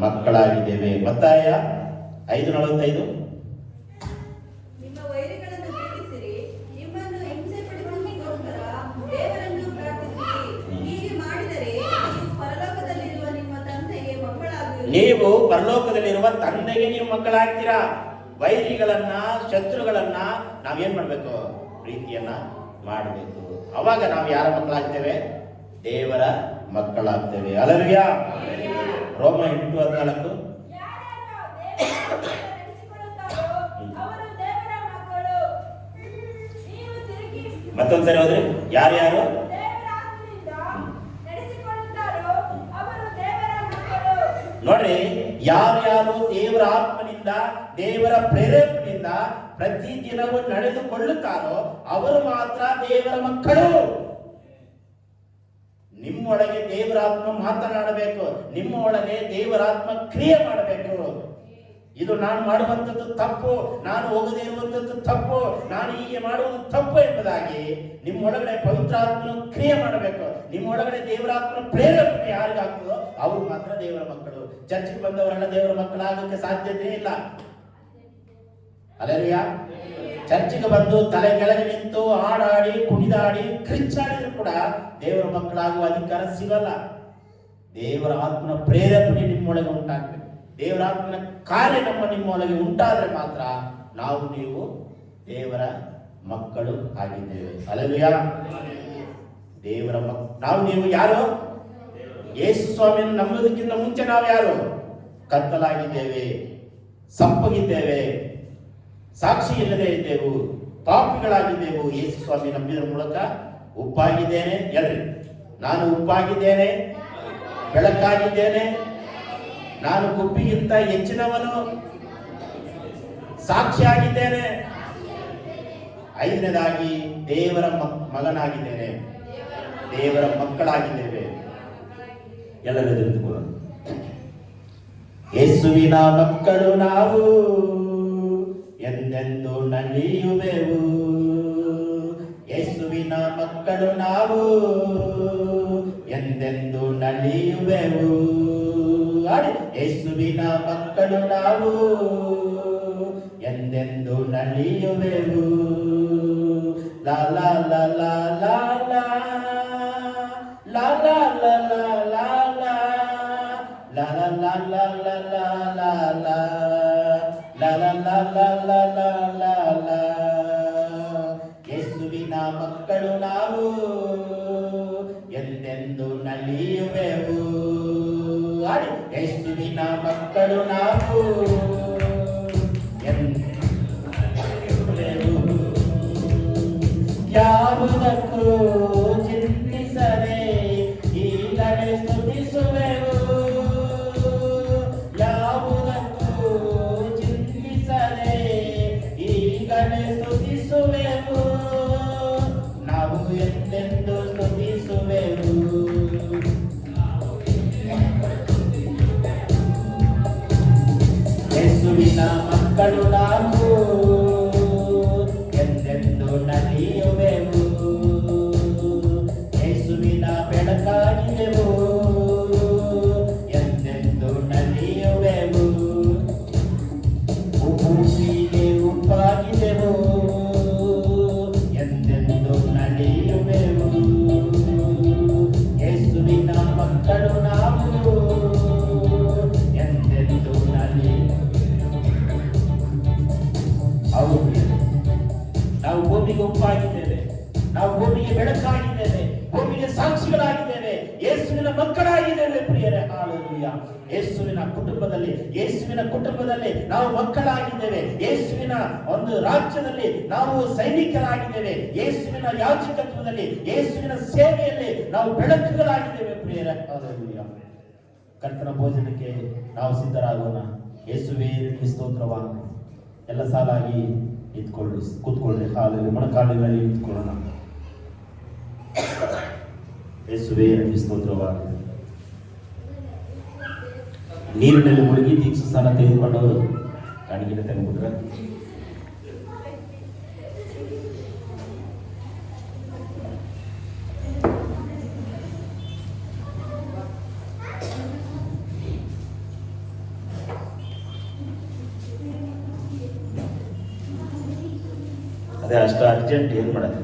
ಮಕ್ಕಳಾಗಿದ್ದೇವೆ. ಮತ್ತಾಯ 5:45 ನಿಮ್ಮ ವೈರಿಗಳನ್ನು ಪ್ರೀತಿಸಿರಿ, ನಿಮ್ಮನ್ನು ಹಿಂಸೆ ಪಡಿಸುವುದಕ್ಕೋಸ್ಕರ ದೇವರನ್ನು ಪ್ರಾರ್ಥಿಸಿರಿ. ಹೀಗೆ ಮಾಡಿದರೆ ನೀವು ಪರಲೋಕದಲ್ಲಿರುವ ತಂದೆಗೆ ನೀವು ಮಕ್ಕಳಾಗ್ತೀರಾ. ವೈರಿಗಳನ್ನ, ಶತ್ರುಗಳನ್ನ ನಾವೇನ್ ಮಾಡ್ಬೇಕು? ಪ್ರೀತಿಯನ್ನ ಮಾಡಬೇಕು. ಅವಾಗ ನಾವು ಯಾರ ಮಕ್ಕಳಾಗ್ತೇವೆ? ದೇವರ ಮಕ್ಕಳಾಗ್ತೇವೆ. ಹಲ್ಲೆಲೂಯಾ. ರೋಮ 8:14 ಮತ್ತೊಂದ್ಸರಿ ಹೋದ್ರಿ, ಯಾರ್ಯಾರು ನೋಡ್ರಿ, ಯಾರ್ಯಾರು ದೇವರ ಆತ್ಮನಿಂದ, ದೇವರ ಪ್ರೇರೇಪಣೆಯಿಂದ ಪ್ರತಿ ದಿನವೂ ನಡೆದುಕೊಳ್ಳುತ್ತಾರೋ ಅವರು ಮಾತ್ರ ದೇವರ ಮಕ್ಕಳು. ನಿಮ್ಮೊಳಗೆ ದೇವರಾತ್ಮ ಮಾತನಾಡಬೇಕು, ನಿಮ್ಮ ಒಳಗೆ ದೇವರಾತ್ಮ ಕ್ರಿಯೆ ಮಾಡಬೇಕು. ಇದು ನಾನು ಮಾಡುವಂಥದ್ದು ತಪ್ಪು, ನಾನು ಹೋಗದೇ ಇರುವಂಥದ್ದು ತಪ್ಪು, ನಾನು ಹೀಗೆ ಮಾಡುವುದು ತಪ್ಪು ಎಂಬುದಾಗಿ ನಿಮ್ಮೊಳಗಡೆ ಪವಿತ್ರಾತ್ಮನು ಕ್ರಿಯೆ ಮಾಡಬೇಕು. ನಿಮ್ಮೊಳಗಡೆ ದೇವರಾತ್ಮನ ಪ್ರೇರೇಪಣೆ ಯಾರಿಗಾಗ್ತದೋ ಅವರು ಮಾತ್ರ ದೇವರ ಮಕ್ಕಳು. ಚರ್ಚ್ಗೆ ಬಂದವರೆಲ್ಲ ದೇವರ ಮಕ್ಕಳಾಗಕ್ಕೆ ಸಾಧ್ಯತೆ ಇಲ್ಲ. ಹಲ್ಲೆಲೂಯಾ. ಚರ್ಚ್ಗೆ ಬಂದು ತಲೆ ಕೆಳಗೆ ನಿಂತು ಹಾಡಾಡಿ ಕುಣಿದಾಡಿ ಕ್ರಿಚ್ಚಾಡಿದ್ರು ಕೂಡ ದೇವರ ಮಕ್ಕಳಾಗುವ ಅಧಿಕಾರ ಸಿಗಲ್ಲ. ದೇವರ ಆತ್ಮನ ಪ್ರೇರೇಪಣೆ ನಿಮ್ಮೊಳಗೆ ಉಂಟಾಗಬೇಕು. ದೇವರ ಆತ್ಮನ ಕಾರ್ಯ ನಿಮ್ಮೊಳಗೆ ಉಂಟಾದ್ರೆ ಮಾತ್ರ ನೀವು ದೇವರ ಮಕ್ಕಳು ಆಗಿದ್ದೇವೆ. ಹಲ್ಲೆಲೂಯಾ. ದೇವರ ನೀವು ಯಾರು? ಯೇಸು ಸ್ವಾಮಿಯನ್ನು ನಂಬುವುದಕ್ಕಿಂತ ಮುಂಚೆ ನಾವು ಯಾರು? ಕತ್ತಲಾಗಿದ್ದೇವೆ, ಸಪ್ಪಗಿದ್ದೇವೆ, ಸಾಕ್ಷಿ ಇಲ್ಲದೆ ಇದ್ದೆವು, ಪಾಪಿಗಳಾಗಿದ್ದೆವು. ಯೇಸು ಸ್ವಾಮಿ ನಂಬಿದ ಮೂಲಕ ಉಪ್ಪಾಗಿದ್ದೇನೆ. ಹೇಳ್ರಿ, ನಾನು ಉಪ್ಪಾಗಿದ್ದೇನೆ, ಬೆಳಕಾಗಿದ್ದೇನೆ, ನಾನು ಗುಬ್ಬಿಗಿಂತ ಹೆಚ್ಚಿನವನು, ಸಾಕ್ಷಿಯಾಗಿದ್ದೇನೆ. 5ನೇದಾಗಿ ದೇವರ ಮಗನಾಗಿದ್ದೇನೆ, ದೇವರ ಮಕ್ಕಳಾಗಿದ್ದೇವೆ. ಎಲ್ಲರೂ ತಿಳಿದುಕೊಳ್ಳೋಣ. ಯೇಸುವಿನ ಮಕ್ಕಳು ನಾವು ಎಂದೆಂದು ನಲಿಯುವೆವು. ಯೇಸುವಿನ ಮಕ್ಕಳು ನಾವು ಎಂದೆಂದು ನಲಿಯುವೆವು. ಯೇಸುವಿನ ಮಕ್ಕಳು ನಾವು ಎಂದೆಂದು ನಲಿಯುವೆವು. ಲಾ ಲಾ ಲಾ ಲಾ ಲಾ ಲಾ ಲಾ ಲಾ ಲಾ ಲಾ ಲಾ la la la la la la la la la la la la la la la la. ಯೇಸುವಿನ ಮಕ್ಕಳು ನಾವು ಎಂದೆಂದು ನಲಿಯುವೆವು. ಯೇಸುವಿನ ಮಕ್ಕಳು ನಾವು ಎಂದೆಂದು ಯಾವುದಕ್ಕೂ ಚಿಂತಿಸದೆ ಈಗಲೇ ಸ್ತುತಿಸುವೆವು. ನಾವು ಎಂದೆಂದು ಸ್ತುತಿಸುವೆವು. ಯೇಸುವಿನ ಮಕ್ಕಳು ನಾವು ಎಂದೆಂದು ನಲಿಯುವೆವು. ಯೇಸುವಿನ ಬೆಳಕಾಗಿದೆವು, ಎಂದೆಂದು ನಲಿಯುವೆವು. ಭೂಮಿಗೆ ಉಪ್ಪಾಗಿದೆವು, ಎಂದೆಂದು ನಲಿಯುವೆವು. ಯೇಸುವಿನ ಮಕ್ಕಳು ನಾವು ಎಂದೆಂದು ನಾವು ಭೂಮಿಗೆ ಉಪ್ಪಾಗಿದ್ದೇವೆ, ನಾವು ಭೂಮಿಗೆ ಬೆಳಕಾಗಿದ್ದೇವೆ, ಭೂಮಿಗೆ ಸಾಕ್ಷಿಗಳಾಗಿದ್ದೇವೆ, ಯೇಸುವಿನ ಮಕ್ಕಳಾಗಿದ್ದೇವೆ. ಪ್ರಿಯರೇ, ಹಲ್ಲೆಲೂಯಾ. ಯೇಸುವಿನ ಕುಟುಂಬದಲ್ಲಿ ನಾವು ಮಕ್ಕಳಾಗಿದ್ದೇವೆ. ಯೇಸುವಿನ ಒಂದು ರಾಜ್ಯದಲ್ಲಿ ನಾವು ಸೈನಿಕರಾಗಿದ್ದೇವೆ. ಯೇಸುವಿನ ಯಾಜಕತ್ವದಲ್ಲಿ, ಯೇಸುವಿನ ಸೇವೆಯಲ್ಲಿ ನಾವು ಬೆಳಕುಗಳಾಗಿದ್ದೇವೆ. ಪ್ರಿಯರೇ, ಹಲ್ಲೆಲೂಯಾ. ಕರ್ತನ ಭೋಜನಕ್ಕೆ ನಾವು ಸಿದ್ಧರಾಗೋಣ. ಯೇಸುವೇ ಸ್ತೋತ್ರವ. ಎಲ್ಲ ಸಾಲಾಗಿ ಕೂತ್ಕೊಳ್ಳಿ. ಹಾಲೆಲೂಯಾ. ಮೊಣಕಾಲಿನಲ್ಲಿ ನಿಂತ್ಕೊಳ್ಳೋಣ. ಯೇಸುವೇ ಸ್ತೋತ್ರವಾಗಲಿ. ನೀರಿನಲ್ಲಿ ಮುಳುಗಿ ದೀಕ್ಷಾ ಸ್ಥಾನ ತೆಗೆದುಕೊಂಡವರು ಕಾಣಿಕೆ ತೆಗೆದುಬಿಟ್ರೆ ಅದೇ ಅಷ್ಟು ಅರ್ಜೆಂಟ್ ಏನು ಮಾಡೋದು.